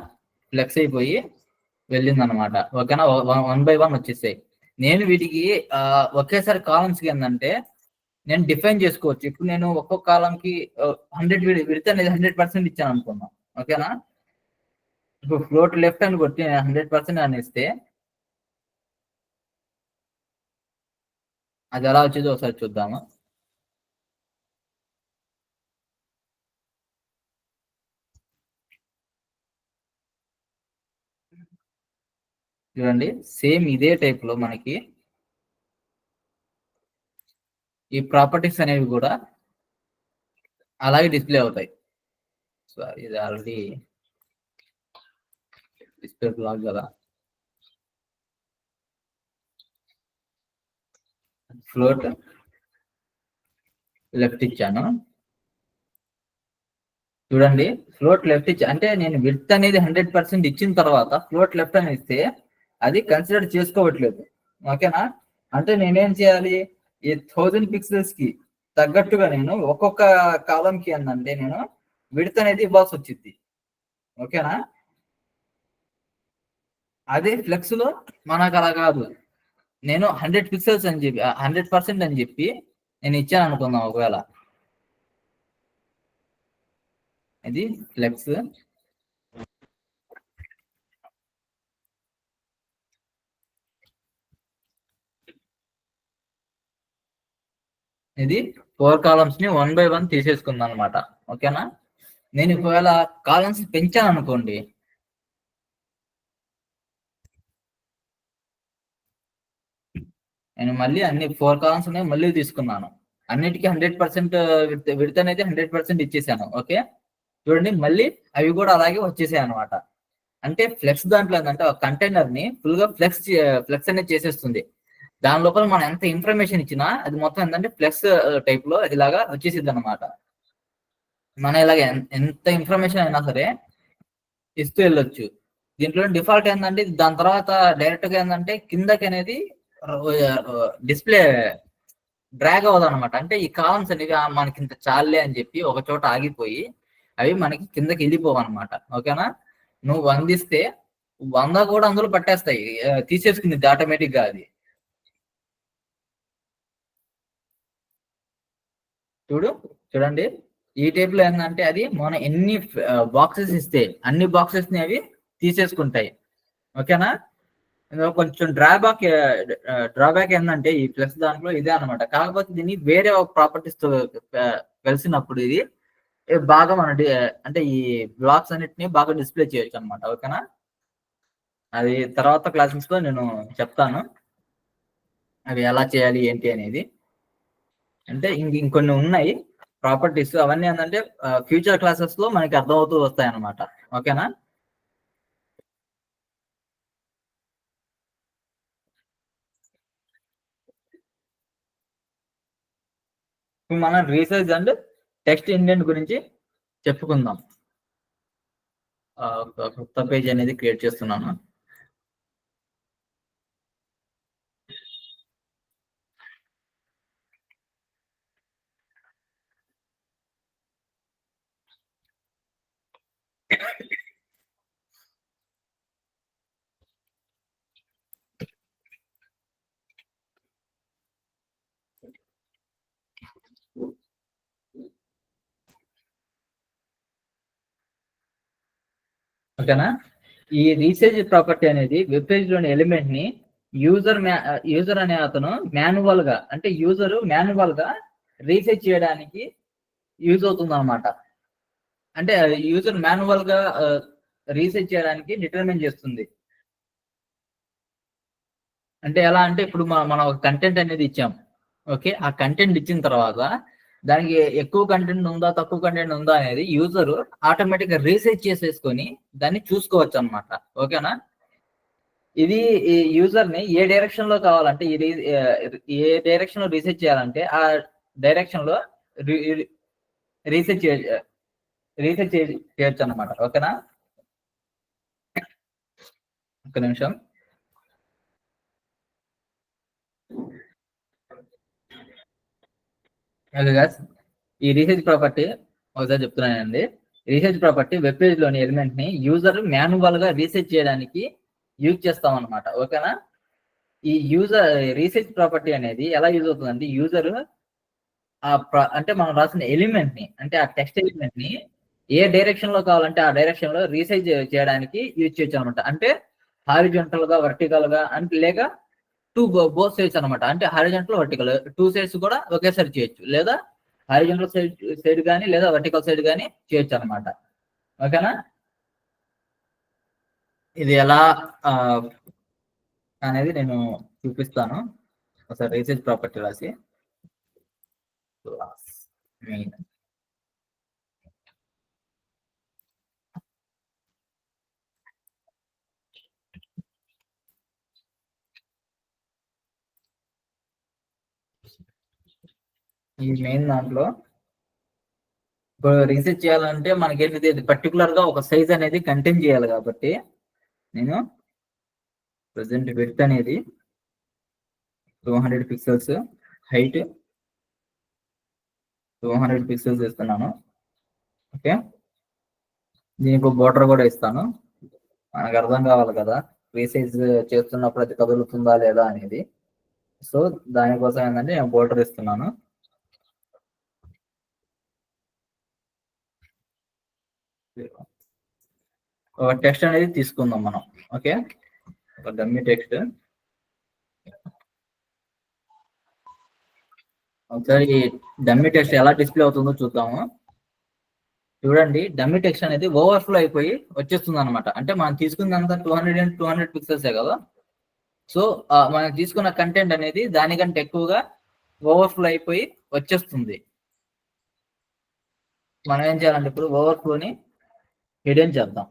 Speaker 1: ఫ్లెక్స్ అయిపోయి వెళ్ళింది అనమాట. ఓకేనా, 1 by 1 వచ్చేసాయి. నేను వీటికి ఒకేసారి కాలమ్స్ కి ఏంటంటే నేను డిఫైన్ చేసుకోవచ్చు. ఇప్పుడు నేను ఒక్కొక్క కాలం కి 100 విడత అనేది 100% ఇచ్చాను అనుకున్నాం. ఓకేనా, ఇప్పుడు ఫ్లోట్ లెఫ్ట్ అని కొట్టి 100% అని ఇస్తే అది ఎలా వచ్చేదో ఒకసారి చూద్దాము. చూడండి, సేమ్ ఇదే టైప్ లో మనకి ఈ ప్రాపర్టీస్ అనేవి కూడా అలాగే డిస్ప్లే అవుతాయి. సో ఇది ఆల్రెడీ డిస్ప్లే బ్లాక్ కదా. ఫ్లోట్ లెఫ్ట్ ఇచ్చాను. చూడండి, ఫ్లోట్ లెఫ్ట్ ఇచ్చా అంటే నేను విడ్త్ అనేది 100% ఇచ్చిన తర్వాత ఫ్లోట్ లెఫ్ట్ అని ఇస్తే అది కన్సిడర్ చేసుకోవట్లేదు. ఓకేనా, అంటే నేనేం చేయాలి, ఈ 1000 పిక్సెల్స్ కి తగ్గట్టుగా నేను ఒక్కొక్క కాలం కి ఏంటంటే నేను విడ్త్ అనేది ఇవ్వాల్సి వచ్చింది. ఓకేనా, అదే ఫ్లెక్స్ లో మనకు అలా కాదు. నేను 100 పిక్సెల్స్ అని చెప్పి 100% అని చెప్పి నేను ఇచ్చాను అనుకుందాం. ఒకవేళ ఇది ఫ్లెక్స్, ఇది 4 కాలమ్స్ ని 1 by 1 తీసేసుకుందాం అనమాట. ఓకేనా? నేను ఒకవేళ కాలమ్స్ పెంచాను అనుకోండి, నేను మళ్ళీ అన్ని 4 కాలమ్స్ ఉన్నాయి మళ్ళీ తీసుకున్నాను. అన్నిటికీ 100% విడ్త్ అనేది 100% ఇచ్చేసాను. ఓకే, చూడండి మళ్ళీ అవి కూడా అలాగే వచ్చేసాయి అనమాట. అంటే ఫ్లెక్స్ దాంట్లో ఏంటంటే ఒక కంటైనర్ ని ఫుల్ గా ఫ్లెక్స్ అనేది చేసేస్తుంది. దాని లోపల మనం ఎంత ఇన్ఫర్మేషన్ ఇచ్చినా అది మొత్తం ఏంటంటే ఫ్లెక్స్ టైప్ లో ఇలాగా వచ్చేసిద్ది అనమాట. మనం ఇలాగ ఎంత ఇన్ఫర్మేషన్ అయినా సరే ఇస్తూ వెళ్ళొచ్చు. దీంట్లో డిఫాల్ట్ ఏంటంటే దాని తర్వాత డైరెక్ట్ గా ఏంటంటే కిందకి అనేది డిస్ప్లే డ్రాగ్ అవ్వదు అనమాట. అంటే ఈ కాలమ్స్ అనేవి మనకి ఇంత చాలే అని చెప్పి ఒక చోట ఆగిపోయి అవి మనకి కిందకి వెళ్ళిపోవు అనమాట. ఓకేనా? నువ్వు 100 ఇస్తే 100 కూడా అందులో పట్టేస్తాయి, తీసేసుకుంది ఆటోమేటిక్ గా. అది చూడండి ఈ టైప్ లో ఏంటంటే అది మనం ఎన్ని బాక్సెస్ ఇస్తే అన్ని బాక్సెస్ ని అవి తీసేసుకుంటాయి. ఓకేనా? కొంచెం డ్రాబ్యాక్ ఏంటంటే ఈ ప్లస్ దాంట్లో ఇదే అనమాట. కాకపోతే దీన్ని వేరే ప్రాపర్టీస్ తో కలిసినప్పుడు ఇది బాగా మన అంటే ఈ బ్లాక్స్ అన్నిటిని బాగా డిస్ప్లే చేయొచ్చు అనమాట. ఓకేనా? అది తర్వాత క్లాసెస్ లో నేను చెప్తాను అవి ఎలా చేయాలి ఏంటి అనేది. అంటే ఇంకొన్ని ఉన్నాయి ప్రాపర్టీస్, అవన్నీ ఏంటంటే ఫ్యూచర్ క్లాసెస్ లో మనకి అర్థమవుతూ వస్తాయి అన్నమాట. ఓకేనా? మనం రీసెర్చ్ అండ్ టెక్స్ట్ ఇండెంట్ గురించి చెప్పుకుందాం. కొత్త పేజ్ అనేది క్రియేట్ చేస్తున్నాను. ఓకేనా? ఈ రీసెర్చ్ ప్రాపర్టీ అనేది వెబ్ పేజ్ లోని ఎలిమెంట్ ని యూజర్ అనే అతను మాన్యువల్ గా, అంటే యూజర్ మాన్యువల్ గా రీసెర్చ్ చేయడానికి యూజ్ అవుతుంది అనమాట. అంటే యూజర్ మాన్యువల్ గా రీసెర్చ్ చేయడానికి డిటర్మిన్ చేస్తుంది. అంటే ఎలా అంటే ఇప్పుడు మనం ఒక కంటెంట్ అనేది ఇచ్చాం. ఓకే, ఆ కంటెంట్ ఇచ్చిన తర్వాత దానికి ఎక్కువ కంటెంట్ ఉందా తక్కువ కంటెంట్ ఉందా అనేది యూజర్ ఆటోమేటిక్ గా రీసెర్చ్ చేసేసుకొని దాన్ని చూసుకోవచ్చు అనమాట. ఓకేనా? ఇది ఈ యూజర్ ని ఏ డైరెక్షన్ లో కావాలంటే ఏ డైరెక్షన్ లో రీసెర్చ్ చేయాలంటే ఆ డైరెక్షన్ లో రీసెర్చ్ రీసెర్చ్ చేయొచ్చు అనమాట. ఓకేనా? ఒక్క నిమిషం. ఈ రీసెర్చ్ ప్రాపర్టీ ఒకసారి చెప్తున్నానండి. రీసెర్చ్ ప్రాపర్టీ వెబ్ పేజ్ లోని ఎలిమెంట్ ని యూజర్ మాన్యువల్ గా రీసెర్చ్ చేయడానికి యూజ్ చేస్తాం అనమాట. ఓకేనా? ఈ రీసెర్చ్ ప్రాపర్టీ అనేది ఎలా యూజ్ అవుతుందంటే యూజర్ అంటే మనం రాసిన ఎలిమెంట్ ని, అంటే ఆ టెక్స్ట్ ఎలిమెంట్ ని ఏ డైరెక్షన్ లో కావాలంటే ఆ డైరెక్షన్ లో రీసెర్చ్ చేయడానికి యూజ్ చేయొచ్చు అనమాట. అంటే హారిజంటల్ గా, వర్టికల్ గా, అంటే లేక బోత్ సైడ్స్ అనమాట. అంటే హారిజంటల్, వర్టికల్ 2 సైడ్స్ కూడా ఒకేసారి చేయొచ్చు, లేదా హారిజంటల్ సైడ్ కానీ లేదా వర్టికల్ సైడ్ కానీ చేయొచ్చు అనమాట. ఓకేనా? ఇది ఎలా అనేది నేను చూపిస్తాను. ఒకసారి రీసెర్చ్ ప్రాపర్టీ రాసి మెయిన్ ఈ మెయిన్ దాంట్లో ఇప్పుడు రీసెర్చ్ చేయాలంటే మనకి ఏంటి పర్టికులర్ గా ఒక సైజ్ అనేది కంటైన్ చేయాలి. కాబట్టి నేను ప్రెసెంట్ విడ్త్ అనేది 200 పిక్సెల్స్, హైట్ 200 పిక్సెల్స్ ఇస్తున్నాను. ఓకే, దీనికి బోర్డర్ కూడా ఇస్తాను. మనకు అర్థం కావాలి కదా రీసైజ్ చేస్తున్నప్పుడు అది కదులుతుందా లేదా అనేది. సో దానికోసం ఏంటంటే నేను బోర్డర్ ఇస్తున్నాను. ఒక టెక్స్ట్ అనేది తీసుకుందాం మనం. ఓకే, ఒక డమ్మీ టెక్స్ట్. ఒకసారి డమ్మీ టెక్స్ట్ ఎలా డిస్ప్లే అవుతుందో చూద్దాము. చూడండి, డమ్మీ టెక్స్ట్ అనేది ఓవర్ఫ్లో అయిపోయి వచ్చేస్తుంది అనమాట. అంటే మనం తీసుకున్నంత 200 పిక్సెల్సే కదా. సో మనం తీసుకున్న కంటెంట్ అనేది దానికంటే ఎక్కువగా ఓవర్ఫ్లో అయిపోయి వచ్చేస్తుంది. మనం ఏం చేయాలంటే ఇప్పుడు ఓవర్ఫ్లోని హిడెన్ చేద్దాం.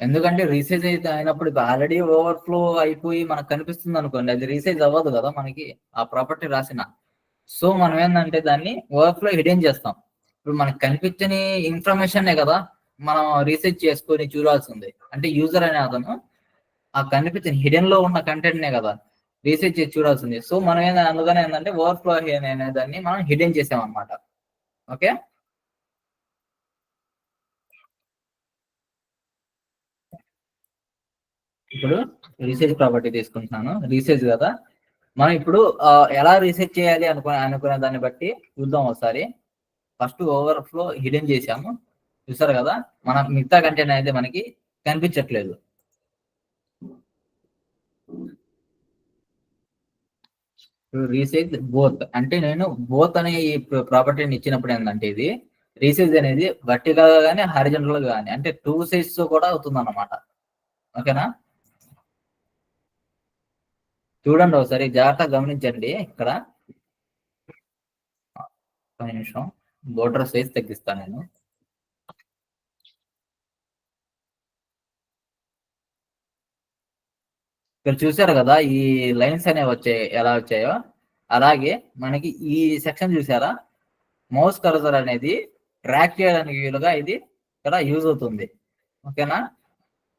Speaker 1: ఎందుకంటే రీసైజ్ అయితే అయినప్పుడు ఆల్రెడీ ఓవర్ఫ్లో అయిపోయి మనకు కనిపిస్తుంది అనుకోండి, అది రీసైజ్ అవ్వదు కదా మనకి ఆ ప్రాపర్టీ రాసిన. సో మనం ఏంటంటే దాన్ని ఓవర్ఫ్లో హిడెన్ చేస్తాం. ఇప్పుడు మనకు కనిపించని ఇన్ఫర్మేషనే కదా మనం రీసెర్చ్ చేసుకొని చూడాల్సింది. అంటే యూజర్ అనే అతను ఆ కనిపించని హిడెన్ లో ఉన్న కంటెంట్ నే కదా రీసెర్చ్ చేసి చూడాల్సింది. సో మనం అందుకనే ఏంటంటే ఓవర్ఫ్లో అనే దాన్ని మనం హిడెన్ చేసామన్నమాట. ఓకే, ఇప్పుడు రీసెర్చ్ ప్రాపర్టీ తీసుకుంటున్నాను. రీసెర్చ్ కదా, మనం ఇప్పుడు ఎలా రీసెర్చ్ చేయాలి అనుకునే దాన్ని బట్టి చూద్దాం ఒకసారి. ఫస్ట్ ఓవర్ఫ్లో హిడెన్ చేసాము, చూసారు కదా. మన మిగతా కంటెంట్ అనేది మనకి కనిపించట్లేదు. రీసైజ్ బోత్ అంటే నేను బోత్ అనే ఈ ప్రాపర్టీని ఇచ్చినప్పుడు ఏంటంటే ఇది రీసైజ్ అనేది వర్టికల్ గా కానీ హారిజంటల్ గా కానీ అంటే 2 సైజ్ కూడా అవుతుంది అన్నమాట. ఓకేనా, చూడండి ఒకసారి జాగ్రత్తగా గమనించండి. ఇక్కడ ఒక నిమిషం బోర్డర్ సైజ్ తగ్గిస్తాను నేను. ఇక్కడ చూసారు కదా ఈ లైన్స్ అనేవి వచ్చాయి, ఎలా వచ్చాయో అలాగే మనకి ఈ సెక్షన్ చూసారా, మౌస్ కర్సర్ అనేది ట్రాక్ చేయడానికి వీలుగా ఇది ఇక్కడ యూజ్ అవుతుంది. ఓకేనా,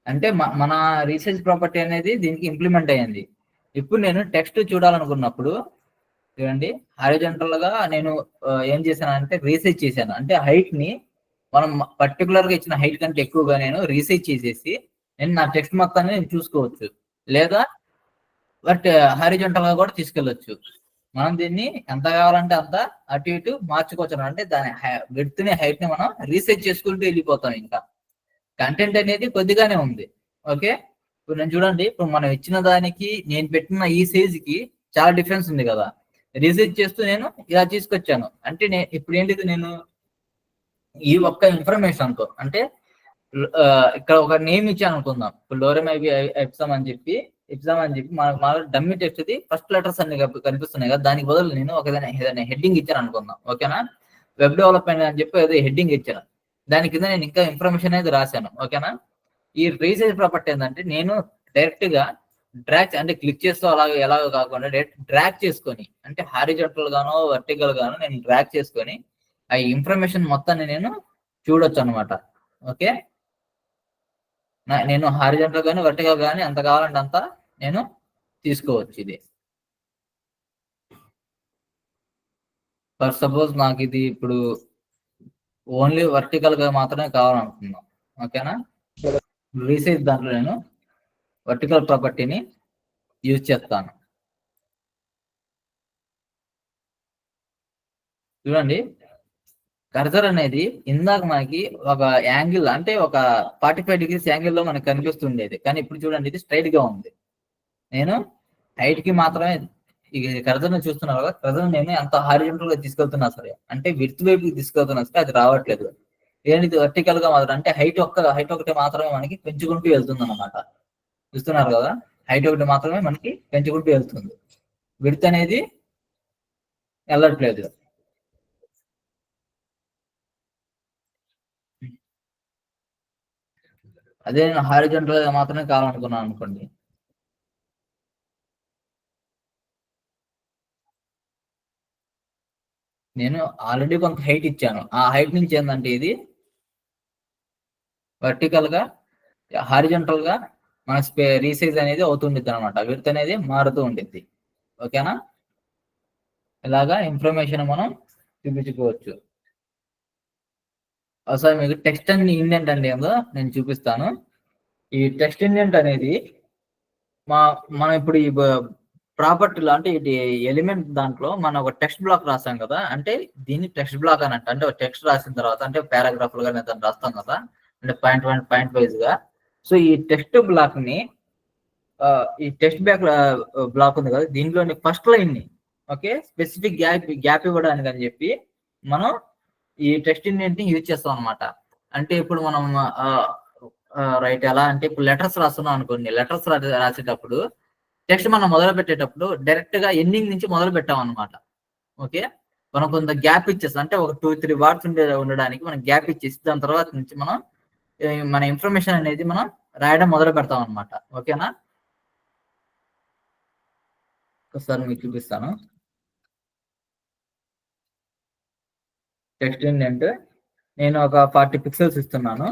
Speaker 1: అంటే మన రీసెర్చ్ ప్రాపర్టీ అనేది దీనికి ఇంప్లిమెంట్ అయ్యింది. ఇప్పుడు నేను టెక్స్ట్ చూడాలనుకున్నప్పుడు చూడండి, హారిజంటల్ గా నేను ఏం చేశానంటే రీసెర్చ్ చేశాను. అంటే హైట్ ని మనం పర్టికులర్ గా ఇచ్చిన హైట్ కంటే ఎక్కువగా నేను రీసెర్చ్ చేసేసి నేను నా టెక్స్ట్ మొత్తాన్ని నేను చూసుకోవచ్చు, లేదా బట్ హారిజంటల్ గా కూడా తీసుకెళ్ళొచ్చు. మనం దీన్ని ఎంత కావాలంటే అంత అటు ఇటు మార్చుకోవచ్చు. అంటే దాని విడ్త్ ని హైట్ ని మనం రీసెర్చ్ చేసుకుంటూ వెళ్ళిపోతాం. ఇంకా కంటెంట్ అనేది కొద్దిగానే ఉంది. ఓకే, ఇప్పుడు నేను చూడండి, ఇప్పుడు మనం ఇచ్చిన దానికి నేను పెట్టిన ఈ సైజ్ కి చాలా డిఫరెన్స్ ఉంది కదా. రీసెర్చ్ చేస్తూ నేను ఇలా తీసుకొచ్చాను. అంటే ఇప్పుడు ఏంటిది, నేను ఈ ఒక్క ఇన్ఫర్మేషన్ తో అంటే ఇక్కడ ఒక నేమ్ ఇచ్చాను అనుకుందాం. ఇప్పుడు లోరెమ్ ఎప్సమ్ అని చెప్పి మన dummy text the first letters అన్ని కనిపిస్తున్నాయి కదా, దానికి బదులు నేను ఏదైనా హెడ్డింగ్ ఇచ్చాను అనుకుందాం. ఓకేనా, వెబ్ డెవలప్మెంట్ అని చెప్పి ఏదో హెడ్డింగ్ ఇచ్చాను, దాని కింద నేను ఇంకా ఇన్ఫర్మేషన్ అనేది రాశాను. ఓకేనా, ఈ రీసైజ్ ప్రాపర్టీ ఏంటంటే నేను డైరెక్ట్ గా డ్రాగ్ అంటే క్లిక్ చేస్తూ ఎలాగో కాకుండా డైరెక్ట్ డ్రాగ్ చేసుకొని, అంటే హారిజంటల్ గానో వర్టికల్ గానో నేను డ్రాగ్ చేసుకొని ఆ ఇన్ఫర్మేషన్ మొత్తాన్ని నేను చూడొచ్చు అనమాట. ఓకే, నేను హారిజంటల్ గానీ వర్టికల్ గానీ ఎంత కావాలంటే అంత నేను తీసుకోవచ్చు. ఇది ఫర్ సపోజ్ నాకు ఇది ఇప్పుడు ఓన్లీ వర్టికల్ గా మాత్రమే కావాలనుకుందాం. ఓకేనా, రీసైజ్ దాంట్లో నేను వర్టికల్ ప్రాపర్టీని యూజ్ చేస్తాను. చూడండి, కర్సర్ అనేది ఇందాక మనకి ఒక యాంగిల్ అంటే ఒక 45 డిగ్రీస్ యాంగిల్లో మనకు కనిపిస్తుండేది, కానీ ఇప్పుడు చూడండి ఇది స్ట్రైట్ గా ఉంది. నేను హైట్ కి మాత్రమే ఈ కర్సర్ ని చూస్తున్నాను కదా, కర్సర్ నేను ఎంత హారిజంటల్ గా తీసుకెళ్తున్నా సరే, అంటే విడ్త్ వైపుకి తీసుకెళ్తున్నా సరే అది రావట్లేదు. ఏంటి వర్టికల్ గా మాత్రం అంటే హైట్ ఒకటి మాత్రమే మనకి పెంచుకుంటూ వెళ్తుంది అనమాట. చూస్తున్నారు కదా, హైట్ ఒకటి మాత్రమే మనకి పెంచుకుంటూ వెళ్తుంది, విడ్త్ అనేది వెళ్ళట్లేదు. అదే నేను హారిజంటల్ గా మాత్రమే కావాలనుకున్నాను అనుకోండి, నేను ఆల్రెడీ కొంత హైట్ ఇచ్చాను. ఆ హైట్ నుంచి ఏంటంటే ఇది వర్టికల్ గా హారిజంటల్ గా మన రీసైజ్ అనేది అవుతుండిద్ది అనమాట, విడ్త్ అనేది మారుతూ ఉండిద్ది. ఓకేనా, ఇలాగా ఇన్ఫర్మేషన్ మనం చూపించుకోవచ్చు. ఒకసారి మీకు టెక్స్ట్ అండ్ ఇండెంట్ అంటే ఏందో నేను చూపిస్తాను. ఈ టెక్స్ట్ ఇండెంట్ అనేది మనం ఇప్పుడు ఈ ప్రాపర్టీలో అంటే ఇది ఎలిమెంట్ దాంట్లో మనం ఒక టెక్స్ట్ బ్లాక్ రాసాం కదా, అంటే దీన్ని టెక్స్ట్ బ్లాక్ అని అంటే ఒక టెక్స్ట్ రాసిన తర్వాత అంటే పారాగ్రాఫ్ గా దాన్ని రాస్తాం కదా, అంటే పాయింట్ వైజ్ గా. సో ఈ టెక్స్ట్ బ్లాక్ ని ఈ టెక్స్ట్ బ్లాక్ ఉంది కదా, దీంట్లోని ఫస్ట్ లైన్ ని ఓకే, స్పెసిఫిక్ గ్యాప్ ఇవ్వడానికి అని చెప్పి మనం ఈ టెక్స్ట్ ఇండెంట్ ని యూజ్ చేస్తాం అనమాట. అంటే ఇప్పుడు మనం రైట్ ఎలా అంటే ఇప్పుడు లెటర్స్ రాస్తున్నాం అనుకోండి, లెటర్స్ రాసేటప్పుడు టెక్స్ట్ మనం మొదలు పెట్టేటప్పుడు డైరెక్ట్ గా ఎండింగ్ నుంచి మొదలు పెట్టాం అనమాట. ఓకే, మనం కొంత గ్యాప్ ఇచ్చేస్తాం, అంటే ఒక 2-3 వర్డ్స్ ఉండడానికి మనం గ్యాప్ ఇచ్చేసి దాని తర్వాత నుంచి మనం మన ఇన్ఫర్మేషన్ అనేది మనం రాయడం మొదలు పెడతాం అనమాట. ఓకేనా, ఒకసారి మీకు చూపిస్తాను. టెక్స్ట్ ఏంటంటే నేను ఒక 40 పిక్సెల్స్ ఇస్తున్నాను.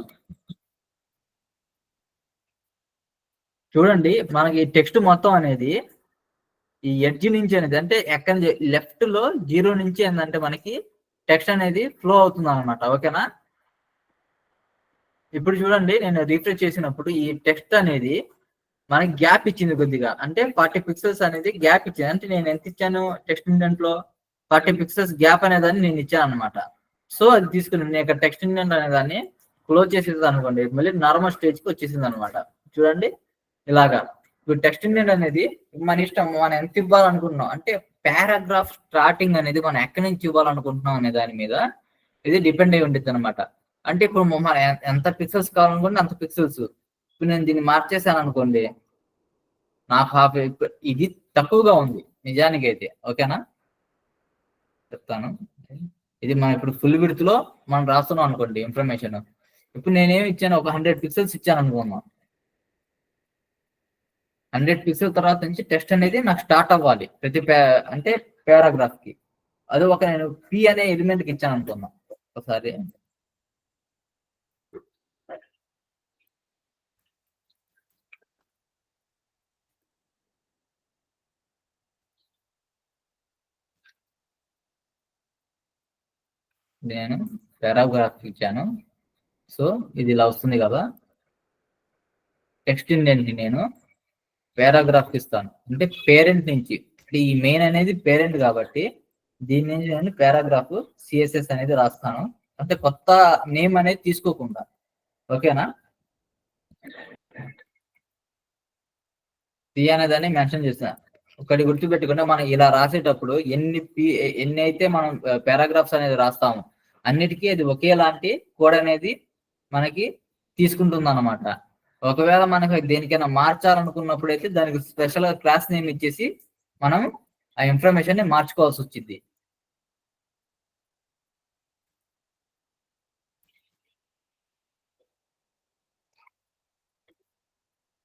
Speaker 1: చూడండి, మనకి టెక్స్ట్ మొత్తం అనేది ఈ ఎడ్జ్ నుంచి అనేది అంటే ఎక్కడ లెఫ్ట్ లో 0 నుంచి ఏంటంటే మనకి టెక్స్ట్ అనేది ఫ్లో అవుతుంది అనమాట. ఓకేనా, ఇప్పుడు చూడండి నేను రిఫ్రెష్ చేసినప్పుడు ఈ టెక్స్ట్ అనేది మనకి గ్యాప్ ఇచ్చింది కొద్దిగా, అంటే 40 పిక్సెల్స్ అనేది గ్యాప్ ఇచ్చింది. అంటే నేను ఎంత ఇచ్చాను టెక్స్ట్ ఇండెంట్ లో 40 పిక్సెల్స్ గ్యాప్ అనేదాన్ని నేను ఇచ్చాను అనమాట. సో అది తీసుకుని నేను ఇక్కడ టెక్స్ట్ ఇండెంట్ అనే దాన్ని క్లోజ్ చేసేది అనుకోండి, మళ్ళీ నార్మల్ స్టేజ్ కి వచ్చేసింది అనమాట. చూడండి ఇలాగా. ఇప్పుడు టెక్స్ట్ ఇండెంట్ అనేది మన ఇష్టం, మనం ఎంత ఇవ్వాలనుకుంటున్నాం అంటే పారాగ్రాఫ్ స్టార్టింగ్ అనేది మనం ఎక్కడి నుంచి ఇవ్వాలనుకుంటున్నాం అనే దాని మీద ఇది డిపెండ్ అయి ఉంటుంది అనమాట. అంటే ఇప్పుడు మనం ఎంత పిక్సెల్స్ కావాలనుకుంటే అంత పిక్సెల్స్. ఇప్పుడు నేను దీన్ని మార్చేసాను అనుకోండి, నాకు ఇది తక్కువగా ఉంది నిజానికి అయితే. ఓకేనా, చెప్తాను. ఇది మనం ఇప్పుడు ఫుల్ విడ్త్ లో మనం రాస్తున్నాం అనుకోండి ఇన్ఫర్మేషన్. ఇప్పుడు నేనేమి ఇచ్చాను, ఒక 100 పిక్సెల్స్ ఇచ్చాను అనుకున్నాం. 100 పిక్సెల్ తర్వాత నుంచి టెక్స్ట్ అనేది నాకు స్టార్ట్ అవ్వాలి ప్రతి అంటే పారాగ్రాఫ్ కి. అది ఒక నేను పి అనే ఎలిమెంట్ కి ఇచ్చాను అనుకున్నాం. ఒకసారి నేను పారాగ్రాఫ్ ఇచ్చాను. సో ఇది ఇలా వస్తుంది కదా. టెక్స్ట్ ఇండెంట్ ని నేను పారాగ్రాఫ్ ఇస్తాను, అంటే పేరెంట్ నుంచి. ఈ మెయిన్ అనేది పేరెంట్ కాబట్టి దీని నుంచి నేను పారాగ్రాఫ్ సిఎస్ఎస్ అనేది రాస్తాను, అంటే కొత్త నేమ్ అనేది తీసుకోకుండా. ఓకేనా, సి అనేదాన్ని మెన్షన్ చేస్తాను. ఒకటి గుర్తుపెట్టుకుంటే మనం ఇలా రాసేటప్పుడు ఎన్ని అయితే మనం పారాగ్రాఫ్స్ అనేది రాస్తాము అన్నిటికీ అది ఒకేలాంటి కోడ్ అనేది మనకి తీసుకుంటుంది అనమాట. ఒకవేళ మనకు దేనికైనా మార్చాలనుకున్నప్పుడు అయితే దానికి స్పెషల్ క్లాస్ నేమ్ ఇచ్చేసి మనం ఆ ఇన్ఫర్మేషన్ ని మార్చుకోవాల్సి వచ్చింది.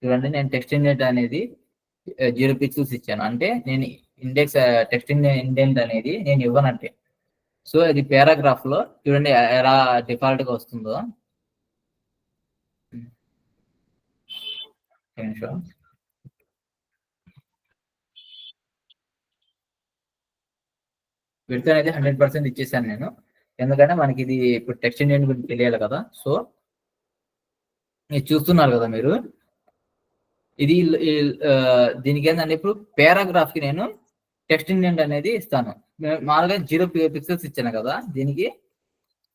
Speaker 1: చూడండి, నేను టెక్స్ట్ ఇండెంట్ అనేది 0 పిక్సెల్స్ ఇచ్చాను, అంటే నేను ఇండెక్స్ టెక్స్ట్ ఇండెంట్ అనేది నేను ఇవ్వనంటే. సో ఇది పారాగ్రాఫ్ లో చూడండి ఎలా డిఫాల్ట్ గా వస్తుందో. విడ్త్ అనేది 100% ఇచ్చేసాను నేను, ఎందుకంటే మనకి ఇది ఇప్పుడు టెక్స్ట్ ఇండెంట్ గురించి తెలియాలి కదా. సో మీరు చూస్తున్నారు కదా మీరు, ఇది దీనికి ఏంటంటే ఇప్పుడు పారాగ్రాఫ్ కి నేను టెక్స్ట్ ఇండెంట్ అనేది ఇస్తాను. మామూలుగా 0 పిక్సెల్స్ ఇచ్చాను కదా, దీనికి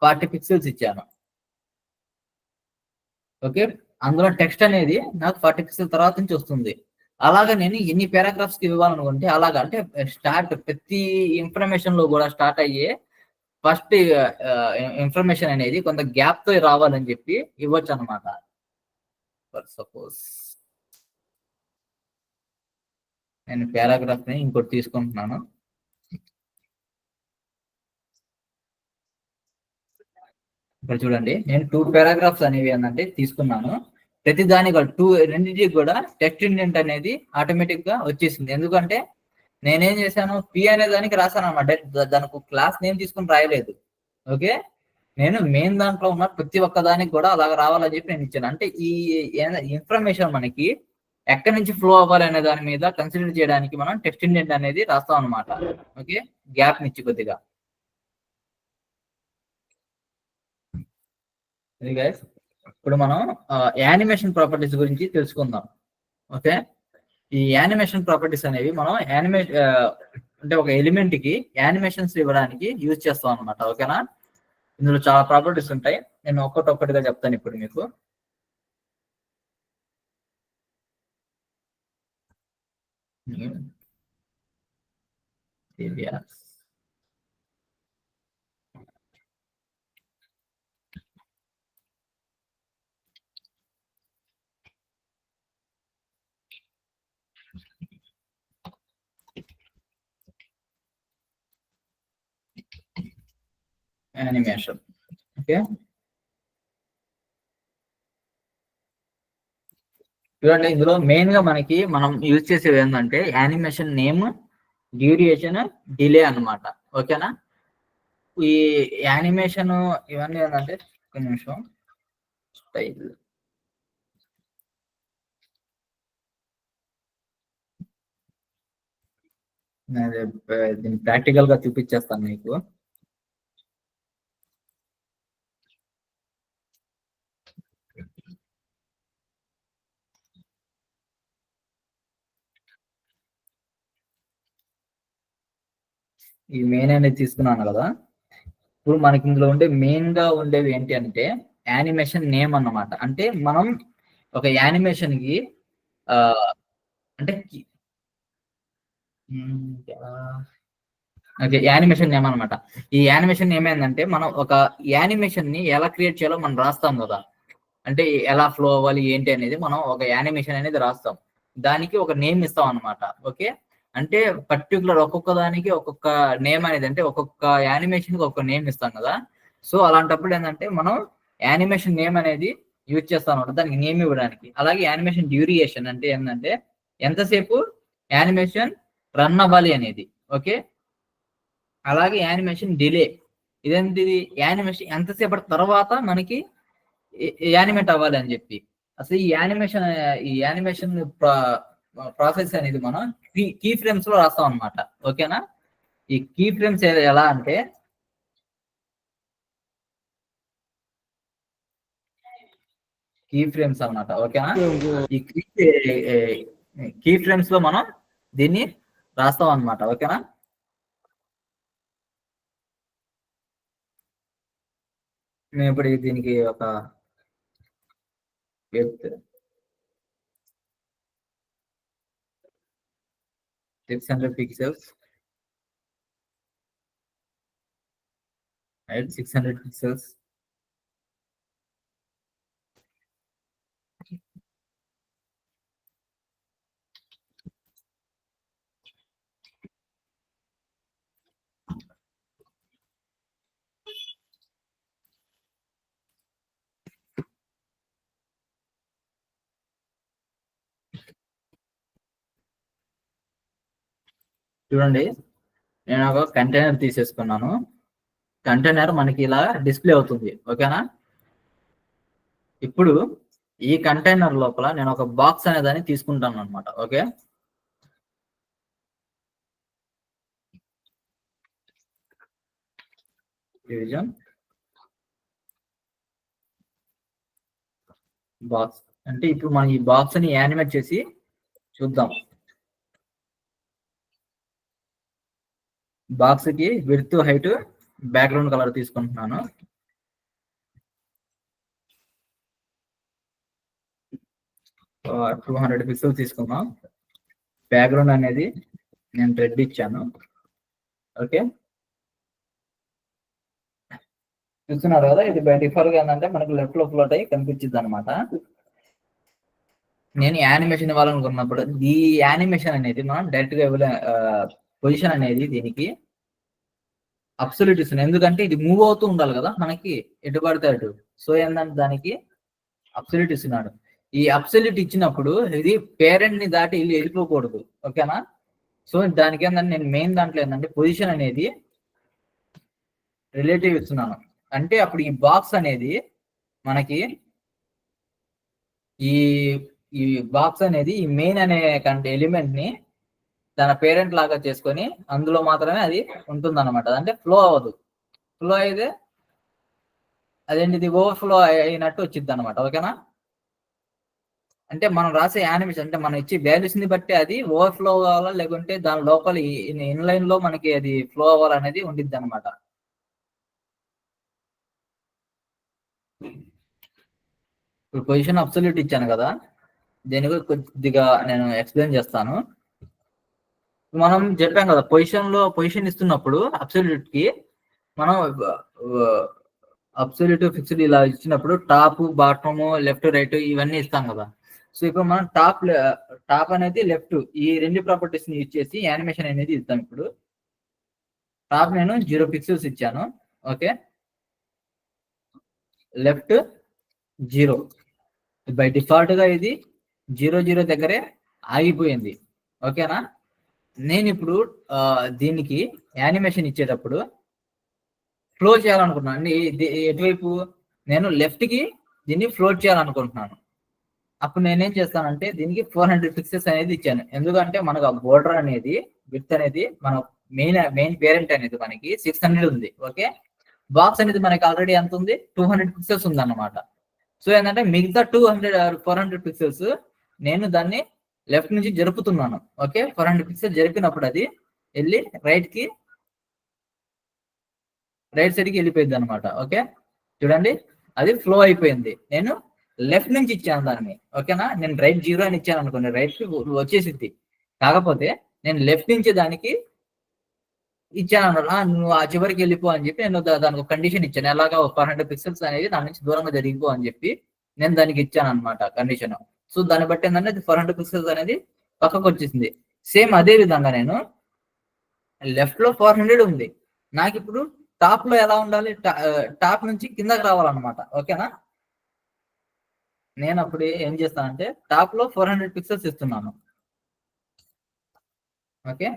Speaker 1: 40 పిక్సెల్స్ ఇచ్చాను. ఓకే, అందులో టెక్స్ట్ అనేది నాకు 40 పిక్సెల్ తర్వాత నుంచి వస్తుంది. అలాగా నేను ఎన్ని పారాగ్రాఫ్స్ కి ఇవ్వాలనుకుంటే అలాగా, అంటే స్టార్ట్ ప్రతి ఇన్ఫర్మేషన్ లో కూడా స్టార్ట్ అయ్యే ఫస్ట్ ఇన్ఫర్మేషన్ అనేది కొంత గ్యాప్ తో రావాలని చెప్పి ఇవ్వచ్చు అనమాట. ఫర్ సపోజ్ నేను పారాగ్రాఫ్ ని ఇంకోటి తీసుకుంటున్నాను. ఇక్కడ చూడండి, నేను 2 పారాగ్రాఫ్స్ అనేవి ఏంటంటే తీసుకున్నాను. ప్రతి దానికి రెండింటికి కూడా టెక్స్ట్ ఇండెంట్ అనేది ఆటోమేటిక్ గా వచ్చేసింది. ఎందుకంటే నేనేం చేశాను, పి అనే దానికి రాశాను అనమాట. దానికి క్లాస్ నేమ్ తీసుకుని రాయలేదు. ఓకే, నేను మెయిన్ దాంట్లో ఉన్న ప్రతి ఒక్క దానికి కూడా అలాగ రావాలని చెప్పి నేను ఇచ్చాను. అంటే ఈ ఇన్ఫర్మేషన్ మనకి ఎక్కడి నుంచి ఫ్లో అవ్వాలి అనే దాని మీద కన్సిడర్ చేయడానికి మనం టెక్స్ట్ ఇండెంట్ అనేది రాస్తాం అనమాట. ఓకే, గ్యాప్ నుంచి కొద్దిగా. ఇప్పుడు మనం యానిమేషన్ ప్రాపర్టీస్ గురించి తెలుసుకుందాం. ఓకే, ఈ యానిమేషన్ ప్రాపర్టీస్ అనేవి మనం అంటే ఒక ఎలిమెంట్ కి యానిమేషన్స్ ఇవ్వడానికి యూజ్ చేస్తాం అనమాట. ఓకేనా, ఇందులో చాలా ప్రాపర్టీస్ ఉంటాయి, నేను ఒక్కటొక్కటిగా చెప్తాను ఇప్పుడు మీకు. alias animation. ఓకే, చూడండి ఇందులో మెయిన్ గా మనం యూజ్ చేసేది ఏంటంటే యానిమేషన్ నేమ్, డ్యూరేషన్, డిలే అన్నమాట. ఓకేనా, ఈ యానిమేషన్ ఇవన్నీ ఏంటంటే ఒక నిమిషం, స్టైల్ దీన్ని ప్రాక్టికల్ గా చూపించేస్తాను మీకు. ఈ మెయిన్ అనేది తీసుకున్నాను కదా, ఇప్పుడు మనకి ఇందులో ఉండే మెయిన్ గా ఉండేవి ఏంటి అంటే యానిమేషన్ నేమ్ అన్నమాట. అంటే మనం ఒక యానిమేషన్ కి ఆ అంటే ఓకే, యానిమేషన్ నేమ్ అనమాట. ఈ యానిమేషన్ ఏమైందంటే మనం ఒక యానిమేషన్ ని ఎలా క్రియేట్ చేయాలో మనం రాస్తాం కదా, అంటే ఎలా ఫ్లో అవ్వాలి ఏంటి అనేది మనం ఒక యానిమేషన్ అనేది రాస్తాం, దానికి ఒక నేమ్ ఇస్తాం అనమాట. ఓకే, అంటే పర్టికులర్ ఒక్కొక్క దానికి ఒక్కొక్క నేమ్ అనేది, అంటే ఒక్కొక్క యానిమేషన్ కి ఒక్కొక్క నేమ్ ఇస్తాం కదా. సో అలాంటప్పుడు ఏంటంటే మనం యానిమేషన్ నేమ్ అనేది యూజ్ చేస్తాం అనమాట దానికి నేమ్ ఇవ్వడానికి. అలాగే యానిమేషన్ డ్యూరియేషన్ అంటే ఏంటంటే ఎంతసేపు యానిమేషన్ రన్ అవ్వాలి అనేది. ఓకే, అలాగే యానిమేషన్ డిలే, ఇదేంటిది యానిమేషన్ ఎంతసేపటి తర్వాత మనకి యానిమేట్ అవ్వాలి అని చెప్పి. అసలు ఈ యానిమేషన్ ప్రాసెస్ అనేది మనం కీ ఫ్రేమ్స్ లో రాస్తాం అనమాట. ఓకేనా, ఈ కీ ఫ్రేమ్స్ ఎలా అంటే కీ ఫ్రేమ్స్ అన్నమాట. ఓకేనా, ఈ కీ ఫ్రేమ్స్ లో మనం దీన్ని రాస్తాం అనమాట. ఓకేనా, మేము ఇప్పుడు దీనికి ఒక 600 పిక్సెల్స్, 600 పిక్సెల్స్. చూడండి, నేను ఒక కంటైనర్ తీసేసుకున్నాను. కంటైనర్ మనకి ఇలా డిస్ప్లే అవుతుంది. ఓకేనా, ఇప్పుడు ఈ కంటైనర్ లోపల నేను ఒక బాక్స్ అనే దాన్ని తీసుకుంటాను అనమాట. ఓకే, డివిజన్ బాక్స్ అంటే ఇప్పుడు మనం ఈ బాక్స్ ని యానిమేట్ చేసి చూద్దాం. బాక్స్ కి విడ్త్, హైట్, బ్యాక్గ్రౌండ్ కలర్ తీసుకుంటున్నాను. సో 200 పిక్సెల్స్ తీసుకుందాం. బ్యాక్గ్రౌండ్ అనేది నేను రెడ్ ఇచ్చాను. ఓకే, చూస్తున్నారు కదా, ఇది బై డిఫాల్ట్ గా ఏంటంటే మనకి లెఫ్ట్ లో ఫ్లోట్ అయ్యి కనిపించింది అనమాట. నేను యానిమేషన్ ఇవ్వాలనుకున్నప్పుడు ఈ యానిమేషన్ అనేది మనం డైరెక్ట్ గా పొజిషన్ అనేది దీనికి అబ్సల్యూట్ ఇస్తున్నాను, ఎందుకంటే ఇది మూవ్ అవుతూ ఉండాలి కదా మనకి ఎటు పడితే అటు. సో ఏంటంటే దానికి అబ్సల్యూట్ ఇస్తున్నాడు. ఈ అబ్సల్యూట్ ఇచ్చినప్పుడు ఇది పేరెంట్ ని దాటి వెళ్ళిపోకూడదు. ఓకేనా, సో దానికి ఏంటంటే నేను మెయిన్ దాంట్లో ఏంటంటే పొజిషన్ అనేది రిలేటివ్ ఇస్తున్నాను. అంటే అప్పుడు ఈ బాక్స్ అనేది మనకి ఈ ఈ బాక్స్ అనేది ఈ మెయిన్ అనే ఎలిమెంట్ ని తన పేరెంట్ లాగా చేసుకొని అందులో మాత్రమే అది ఉంటుంది అనమాట. అంటే ఫ్లో అవ్వదు. ఫ్లో అయితే అదేంటిది ఓవర్ఫ్లో అయినట్టు వచ్చింది అనమాట. ఓకేనా, అంటే మనం రాసే యానిమేషన్ అంటే మనం ఇచ్చే వాల్యూస్ ని బట్టి అది ఓవర్ఫ్లో అవ్వాలా లేకుంటే దాని లోపల ఇన్లైన్ లో మనకి అది ఫ్లో అవ్వాలనేది ఉండిద్ది అనమాట. ఇప్పుడు పొజిషన్ అబ్సల్యూట్ ఇచ్చాను కదా, దీని కొద్దిగా నేను ఎక్స్ప్లెయిన్ చేస్తాను. మనం చెప్పాం కదా, పొజిషన్ ఇస్తున్నప్పుడు అబ్సల్యూట్ కి మనం అబ్సల్యూట్ ఫిక్స్డ్ ఇలా ఇచ్చినప్పుడు టాప్ బాటమ్ లెఫ్ట్ రైట్ ఇవన్నీ ఇస్తాం కదా. సో ఇప్పుడు మనం టాప్ అనేది లెఫ్ట్, ఈ రెండు ప్రాపర్టీస్ ని యూజ్ చేసి యానిమేషన్ అనేది ఇద్దాం. ఇప్పుడు టాప్ నేను 0 పిక్సెల్స్ ఇచ్చాను. Okay, left 0. బై డిఫాల్ట్ గా ఇది 0 దగ్గరే ఆగిపోయింది. ఓకేనా. నేను ఇప్పుడు దీనికి యానిమేషన్ ఇచ్చేటప్పుడు ఫ్లో చేయాలనుకుంటున్నాను. ఎటువైపు? నేను లెఫ్ట్ కి దీన్ని ఫ్లోట్ చేయాలనుకుంటున్నాను. అప్పుడు నేనేం చేస్తానంటే దీనికి 400 పిక్సెల్స్ అనేది ఇచ్చాను. ఎందుకంటే మనకు ఆ బోర్డర్ అనేది విడ్త్ అనేది మన మెయిన్ పేరెంట్ అనేది మనకి 600 ఉంది. ఓకే, బాక్స్ అనేది మనకి ఆల్రెడీ ఎంత ఉంది? 200 పిక్సెల్స్ ఉంది అన్నమాట. సో ఏంటంటే మిగతా 400 పిక్సెల్స్ నేను దాన్ని లెఫ్ట్ నుంచి జరుపుతున్నాను. ఓకే, 400 పిక్సెల్స్ జరిపినప్పుడు అది వెళ్ళి రైట్ సైడ్ కి వెళ్ళిపోయింది అనమాట. ఓకే, చూడండి అది ఫ్లో అయిపోయింది. నేను లెఫ్ట్ నుంచి ఇచ్చాను దాన్ని. ఓకేనా, నేను రైట్ 0 అని ఇచ్చాను అనుకోండి, రైట్ కి వచ్చేసింది. కాకపోతే నేను లెఫ్ట్ నుంచి దానికి ఇచ్చాను అన్నమాట. నువ్వు ఆ చివరికి వెళ్ళిపో అని చెప్పి నేను దానికి ఒక కండిషన్ ఇచ్చాను. ఎలాగా 400 పిక్సెల్స్ అనేది దాని నుంచి దూరంగా జరిగిపో అని చెప్పి నేను దానికి ఇచ్చాను అనమాట కండిషన్. సో దాన్ని బట్టి ఏంటంటే 400 పిక్సెల్స్ అనేది పక్కకు వచ్చేసింది. సేమ్ అదే విధంగా నేను లెఫ్ట్ లో 400 ఉంది. నాకు ఇప్పుడు టాప్ లో ఎలా ఉండాలి? టాప్ నుంచి కిందకి రావాలన్నమాట. ఓకేనా, నేను అప్పుడు ఏం చేస్తానంటే టాప్ లో 400 పిక్సెల్స్ ఇస్తున్నాను. ఓకే,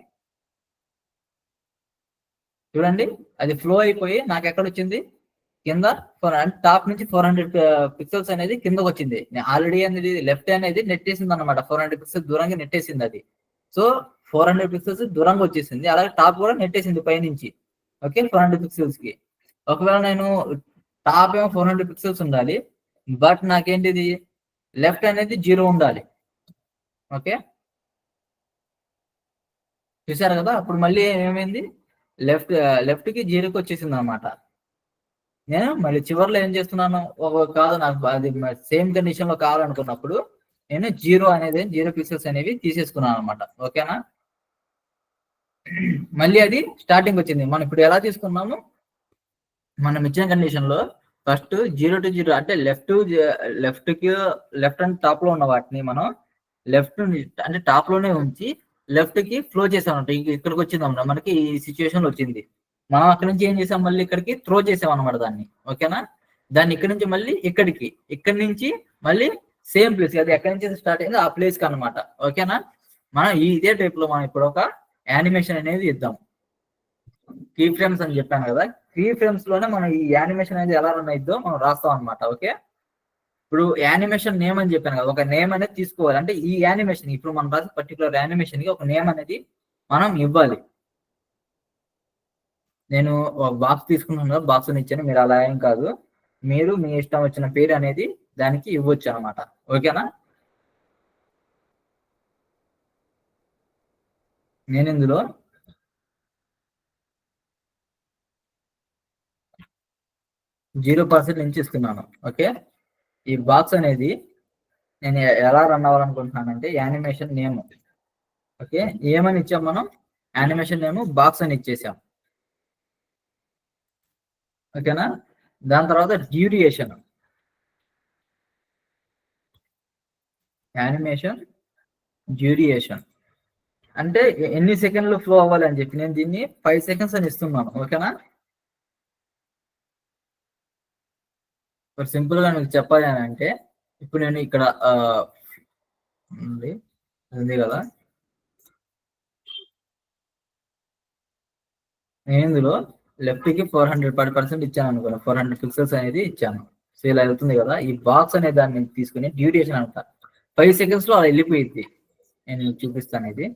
Speaker 1: చూడండి అది ఫ్లో అయిపోయి నాకు ఎక్కడ వచ్చింది? కింద టాప్ నుంచి 400 పిక్సెల్స్ అనేది కిందకు వచ్చింది. ఆల్రెడీ అనేది లెఫ్ట్ అనేది నెట్టేసింది అనమాట. 400 పిక్సెల్స్ దూరంగా నెట్టేసింది అది. సో 400 పిక్సెల్స్ దూరంగా వచ్చేసింది. అలాగే టాప్ కూడా నెట్టేసింది పైనుంచి. ఓకే, 400 పిక్సెల్స్ కి. ఒకవేళ నేను టాప్ ఏమో 400 పిక్సెల్స్ ఉండాలి, బట్ నాకేంటిది లెఫ్ట్ అనేది 0 ఉండాలి. ఓకే, చూసారు కదా. అప్పుడు మళ్ళీ ఏమైంది? లెఫ్ట్ కి 0కి వచ్చేసింది అనమాట. నేను మళ్ళీ చివరిలో ఏం చేస్తున్నాను? కాదు నాకు అది సేమ్ కండిషన్ లో కావాలనుకున్నప్పుడు నేను 0 పిక్సెల్స్ అనేవి తీసేసుకున్నాను అనమాట. ఓకేనా, మళ్ళీ అది స్టార్టింగ్ వచ్చింది. మనం ఇప్పుడు ఎలా తీసుకున్నాము? మనం ఇచ్చిన కండిషన్ లో ఫస్ట్ 0 to 0 అంటే లెఫ్ట్ అండ్ టాప్ లో ఉన్న వాటిని మనం లెఫ్ట్ అంటే టాప్ లోనే ఉంచి లెఫ్ట్ కి ఫ్లో చేసామంట. ఇక్కడికి వచ్చింది అన్నమాట. మనకి ఈ సిచ్యువేషన్ వచ్చింది. మనం అక్కడి నుంచి ఏం చేసాం? మళ్ళీ ఇక్కడికి త్రో చేసాం అనమాట దాన్ని. ఓకేనా, దాన్ని ఇక్కడి నుంచి మళ్ళీ ఇక్కడి నుంచి మళ్ళీ సేమ్ ప్లేస్, అది ఎక్కడి నుంచి స్టార్ట్ అయిందో ఆ ప్లేస్ కి అనమాట. ఓకేనా, మనం ఇదే టైప్ లో మనం ఇప్పుడు ఒక యానిమేషన్ అనేది ఇద్దాం. కీ ఫ్రేమ్స్ అని చెప్పాను కదా, కీ ఫ్రేమ్స్ లోనే మనం ఈ యానిమేషన్ అనేది ఎలా రన్ అయిద్దో మనం రాస్తాం అనమాట. ఓకే, ఇప్పుడు యానిమేషన్ నేమ్ అని చెప్పాను కదా, ఒక నేమ్ అనేది తీసుకోవాలి. అంటే ఈ యానిమేషన్ ఇప్పుడు మనం రాసిన పర్టికులర్ యానిమేషన్ కి ఒక నేమ్ అనేది మనం ఇవ్వాలి. నేను ఒక బాక్స్ తీసుకున్నాను కదా, బాక్స్ ఇచ్చాను. మీరు అలా ఏం కాదు, మీరు మీ ఇష్టం వచ్చిన పేరు అనేది దానికి ఇవ్వచ్చు అనమాట. ఓకేనా, నేను ఇందులో 0% నుంచి ఇస్తున్నాను. ఓకే, ఈ బాక్స్ అనేది నేను ఎలా రన్ అవ్వాలనుకుంటున్నానంటే యానిమేషన్ నేమ్. ఓకే, ఏమని ఇచ్చాం మనం? యానిమేషన్ నేమ్ బాక్స్ అని ఇచ్చేసాం. ఓకేనా, దాని తర్వాత డ్యూరేషన్, యానిమేషన్ డ్యూరేషన్ అంటే ఎన్ని సెకండ్లు ఫ్లో అవ్వాలి అని చెప్పి నేను దీన్ని 5 సెకండ్స్ అని ఇస్తున్నాను. ఓకేనా, సింపుల్ గా మీకు చెప్పాలి అని అంటే ఇప్పుడు నేను ఇక్కడ ఉంది కదా, నేను ఇందులో లెఫ్ట్ కి 400% ఇచ్చాను అనుకోండి, 400 పిక్సెల్స్ అనేది ఇచ్చాను. సో ఇలా వెళ్తుంది కదా. ఈ బాక్స్ అనే దాన్ని తీసుకుని డ్యూరేషన్ అంట 5 సెకండ్స్ లో అలా వెళ్ళిపోయింది. నేను చూపిస్తాను. ఇది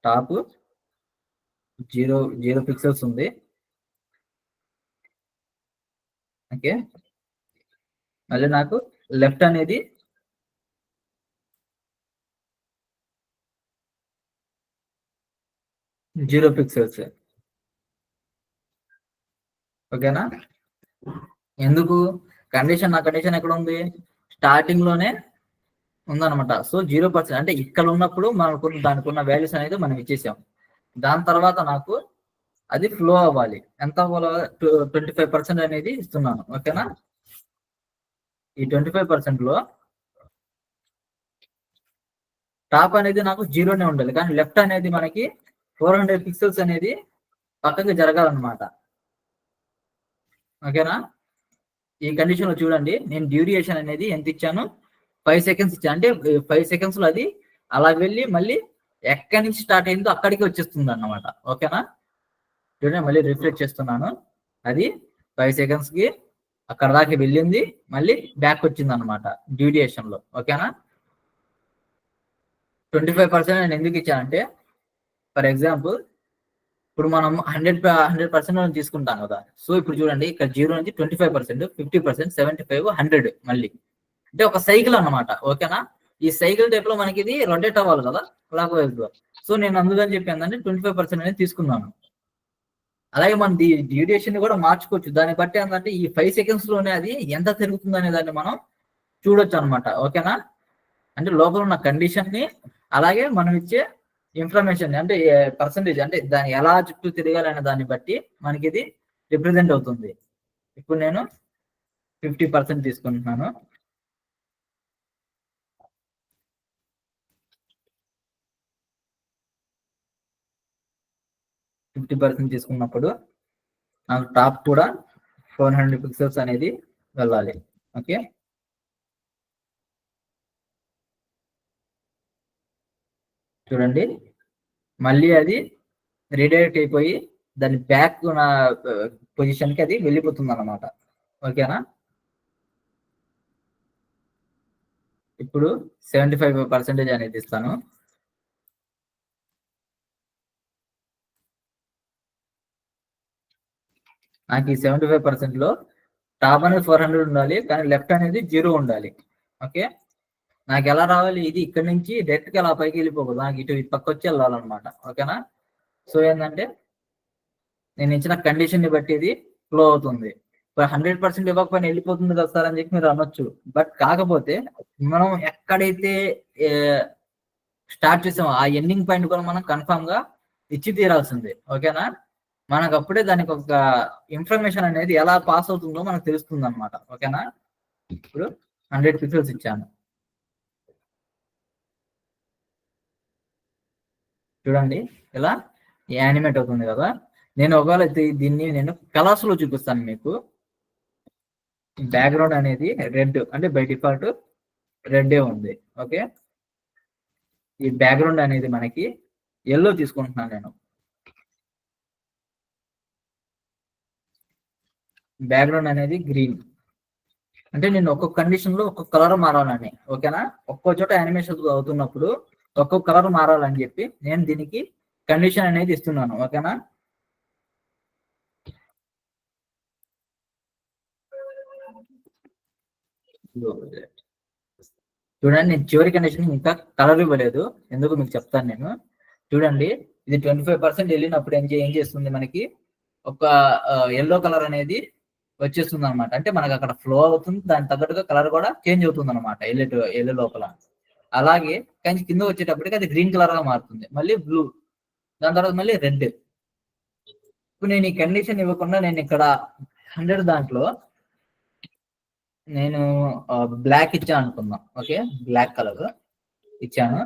Speaker 1: టాప్ 0 పిక్సెల్స్ ఉంది. ఓకే, మళ్ళీ నాకు లెఫ్ట్ అనేది 0 పిక్సెల్స్. ఓకేనా, ఎందుకు? నా కండిషన్ ఎక్కడ ఉంది? స్టార్టింగ్ లోనే ఉందన్నమాట. సో 0% అంటే ఇక్కడ ఉన్నప్పుడు మనకు దానికి ఉన్న వాల్యూస్ అనేది మనం ఇచ్చేసాం. దాని తర్వాత నాకు అది ఫ్లో అవ్వాలి. ఎంత అవ్వాలి? 25% అనేది ఇస్తున్నాను. ఓకేనా? ఈ 25% లో టాప్ అనేది నాకు 0నే ఉండాలి, కానీ లెఫ్ట్ అనేది మనకి 400 పిక్సెల్స్ అనేది పక్కకి జరగాలన్నమాట. ఓకేనా? ఈ కండిషన్ లో చూడండి, నేను డ్యూరేషన్ అనేది ఎంత ఇచ్చాను? 5 సెకండ్స్ ఇచ్చాను. అంటే 5 సెకండ్స్ లో అది అలా వెళ్ళి మళ్ళీ ఎక్కడి నుంచి స్టార్ట్ అయిందో అక్కడికి వచ్చేస్తుంది అన్నమాట. ఓకేనా? చూడండి, మళ్ళీ రిఫ్రెష్ చేస్తున్నాను. అది 5 సెకండ్స్ కి అక్కడ దాకా వెళ్ళింది, మళ్ళీ బ్యాక్ వచ్చింది అనమాట డ్యూరేషన్ లో. ఓకేనా? 25% నేను ఎందుకు ఇచ్చానంటే, ఫర్ ఎగ్జాంపుల్ ఇప్పుడు మనం 100% తీసుకుంటాం కదా. సో ఇప్పుడు చూడండి, ఇక్కడ 0 నుంచి 25%, 50%, 75, 100 మళ్ళీ అంటే ఒక సైకిల్ అన్నమాట. ఓకేనా? ఈ సైకిల్ టైప్ లో మనకి ఇది రొటేట్ అవ్వాలి కదా క్లాక్ వైజ్ లో. సో నేను అందుకని చెప్పి ఏంటంటే 25% అనేది తీసుకున్నాను. అలాగే మనం డ్యూరేషన్ కూడా మార్చుకోవచ్చు. దాన్ని బట్టి ఏంటంటే ఈ 5 సెకండ్స్ లోనే అది ఎంత తిరుగుతుంది అనే దాన్ని మనం చూడొచ్చు అనమాట. ఓకేనా? అంటే లోపల ఉన్న కండిషన్ ని, అలాగే మనం ఇచ్చే ఇన్ఫర్మేషన్ అంటే పర్సంటేజ్, అంటే దాన్ని ఎలా చుట్టూ తిరగాలనే దాన్ని బట్టి మనకి ఇది రిప్రజెంట్ అవుతుంది. ఇప్పుడు నేను 50% తీసుకుంటున్నాను. తీసుకున్నప్పుడు నాకు టాప్ కూడా 400 పిక్సెల్స్ అనేది వెళ్ళాలి. ఓకే, చూడండి, మళ్ళీ అది రీడైరెక్ట్ అయిపోయి దాని బ్యాక్ పొజిషన్ కి అది వెళ్ళిపోతుంది అన్నమాట. ఓకేనా? ఇప్పుడు 75% అనేది ఇస్తాను. నాకు ఈ 75% లో టాప్ అనేది 400 ఉండాలి, కానీ లెఫ్ట్ అనేది 0 ఉండాలి. ఓకే, నాకు ఎలా రావాలి? ఇది ఇక్కడ నుంచి డైరెక్ట్ గా అలా పైకి వెళ్ళిపోకూడదు, నాకు ఇటు పక్క వచ్చి వెళ్ళాలన్నమాట. ఓకేనా? సో ఏంటంటే నేను ఇచ్చిన కండిషన్ ని బట్టి ఇది ఫ్లో అవుతుంది. 100% ఇవ్వకపోయినా వెళ్ళిపోతుంది కదా సార్ అని చెప్పి మీరు అనొచ్చు. బట్ కాకపోతే మనం ఎక్కడైతే స్టార్ట్ చేసామో ఆ ఎండింగ్ పాయింట్ కూడా మనం కన్ఫామ్ గా ఇచ్చి తీరాల్సిందే. ఓకేనా? మనకు అప్పుడే దానికి ఒక ఇన్ఫర్మేషన్ అనేది ఎలా పాస్ అవుతుందో మనకు తెలుస్తుంది అనమాట. ఓకేనా? ఇప్పుడు 100 పిక్సెల్స్ ఇచ్చాను. చూడండి, ఇలా యానిమేట్ అవుతుంది కదా. నేను ఒకవేళ దీన్ని నేను కలర్స్ లో చూపిస్తాను మీకు. బ్యాక్గ్రౌండ్ అనేది రెడ్, అంటే బై డిఫాల్ట్ రెడ్ ఉంది. ఓకే, ఈ బ్యాక్గ్రౌండ్ అనేది మనకి ఎల్లో తీసుకుంటున్నాను నేను. బ్యాక్గ్రౌండ్ అనేది గ్రీన్, అంటే నేను ఒక్కొక్క కండిషన్ లో ఒక్కొక్క కలర్ మారాలని. ఓకేనా? ఒక్కో చోట యానిమేషన్ అవుతున్నప్పుడు ఒక్కొక్క కలర్ మారాలని చెప్పి నేను దీనికి కండిషన్ అనేది ఇస్తున్నాను. ఓకేనా? చూడండి, నేను చివరి కండిషన్ ఇంకా కలర్ ఇవ్వలేదు, ఎందుకు మీకు చెప్తాను నేను. చూడండి, ఇది 25% వెళ్ళినప్పుడు ఏం చేస్తుంది? మనకి ఒక ఎల్లో కలర్ అనేది వచ్చేస్తుంది అనమాట. అంటే మనకి అక్కడ ఫ్లో అవుతుంది, దాని తగ్గట్టుగా కలర్ కూడా చేంజ్ అవుతుంది అనమాట ఎల్లో లోపల. అలాగే కానీ కింద వచ్చేటప్పటికి అది గ్రీన్ కలర్ గా మారుతుంది, మళ్ళీ బ్లూ, దాని తర్వాత మళ్ళీ రెడ్. ఇప్పుడు నేను ఈ కండిషన్ ఇవ్వకుండా నేను ఇక్కడ 100 దాంట్లో నేను బ్లాక్ ఇచ్చాను అనుకుందాం. ఓకే, బ్లాక్ కలర్ ఇచ్చాను.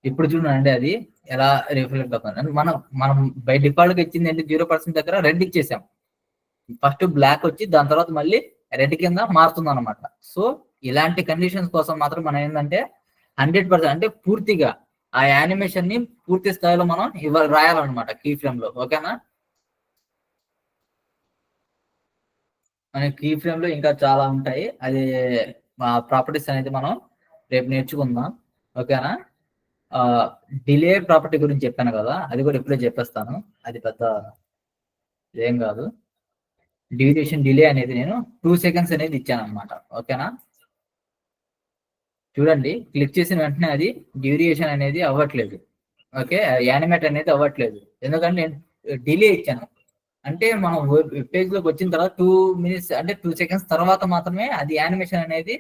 Speaker 1: ఇప్పుడు చూడండి అది ఎలా రిఫ్లెక్ట్ అవుతుంది. మనం మనం బై డిఫాల్ట్ గా ఇచ్చింది ఏంటి? 0% దగ్గర రెడ్ ఇచ్చేసాం. ఫస్ట్ బ్లాక్ వచ్చి దాని తర్వాత మళ్ళీ రెడ్ కింద మారుతుంది అనమాట. సో ఇలాంటి కండిషన్స్ కోసం మాత్రం మనం ఏంటంటే 100% అంటే పూర్తిగా ఆ యానిమేషన్ ని పూర్తి స్థాయిలో మనం రాయాలన్నమాట కీ ఫ్రేమ్ లో. ఓకేనా? మన కీ ఫ్రేమ్ లో ఇంకా చాలా ఉంటాయి, అది ప్రాపర్టీస్ అనేది మనం రేపు నేర్చుకుందాం. ఓకేనా? డిలే ప్రాపర్టీ గురించి చెప్పాను కదా, అది కూడా ఇప్పుడే చెప్పేస్తాను. అది పెద్ద ఏం కాదు. డ్యూరేషన్ డిలే అనేది నేను 2 సెకండ్స్ అనేది ఇచ్చాను అనమాట. ఓకేనా? చూడండి, క్లిక్ చేసిన వెంటనే అది డ్యూరేషన్ అనేది అవ్వట్లేదు. ఓకే, యానిమేట్ అనేది అవ్వట్లేదు, ఎందుకంటే నేను డిలే ఇచ్చాను. అంటే మనం వెబ్ పేజ్ లోకి వచ్చిన తర్వాత 2 మినిట్స్ అంటే 2 సెకండ్స్ తర్వాత మాత్రమే అది యానిమేషన్ అనేది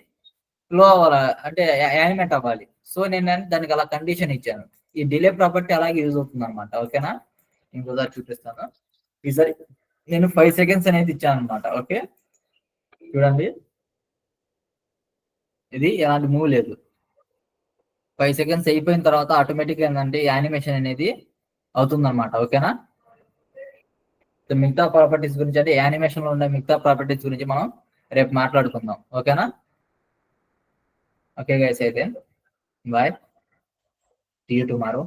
Speaker 1: ఫ్లో అవ్వాలి, అంటే యానిమేట్ అవ్వాలి. సో నేను దానికి అలా కండిషన్ ఇచ్చాను. ఈ డిలే ప్రాపర్టీ అలాగే యూజ్ అవుతుంది అనమాట. ఓకేనా, ఇంకోసారి చూపిస్తాను. ఈసారి నేను 5 సెకండ్స్ అనేది ఇచ్చాను అనమాట. ఓకే, చూడండి, ఇది ఎలాంటి మూవ్ లేదు. 5 సెకండ్స్ అయిపోయిన తర్వాత ఆటోమేటిక్ ఏంటంటే యానిమేషన్ అనేది అవుతుంది అనమాట. ఓకేనా, మిగతా ప్రాపర్టీస్ గురించి, అంటే యానిమేషన్ లో ఉండే మిగతా ప్రాపర్టీస్ గురించి మనం రేపు మాట్లాడుకుందాం. ఓకేనా, ఓకే గైస్, అయితే బాయ్, సీ యూ టుమారో.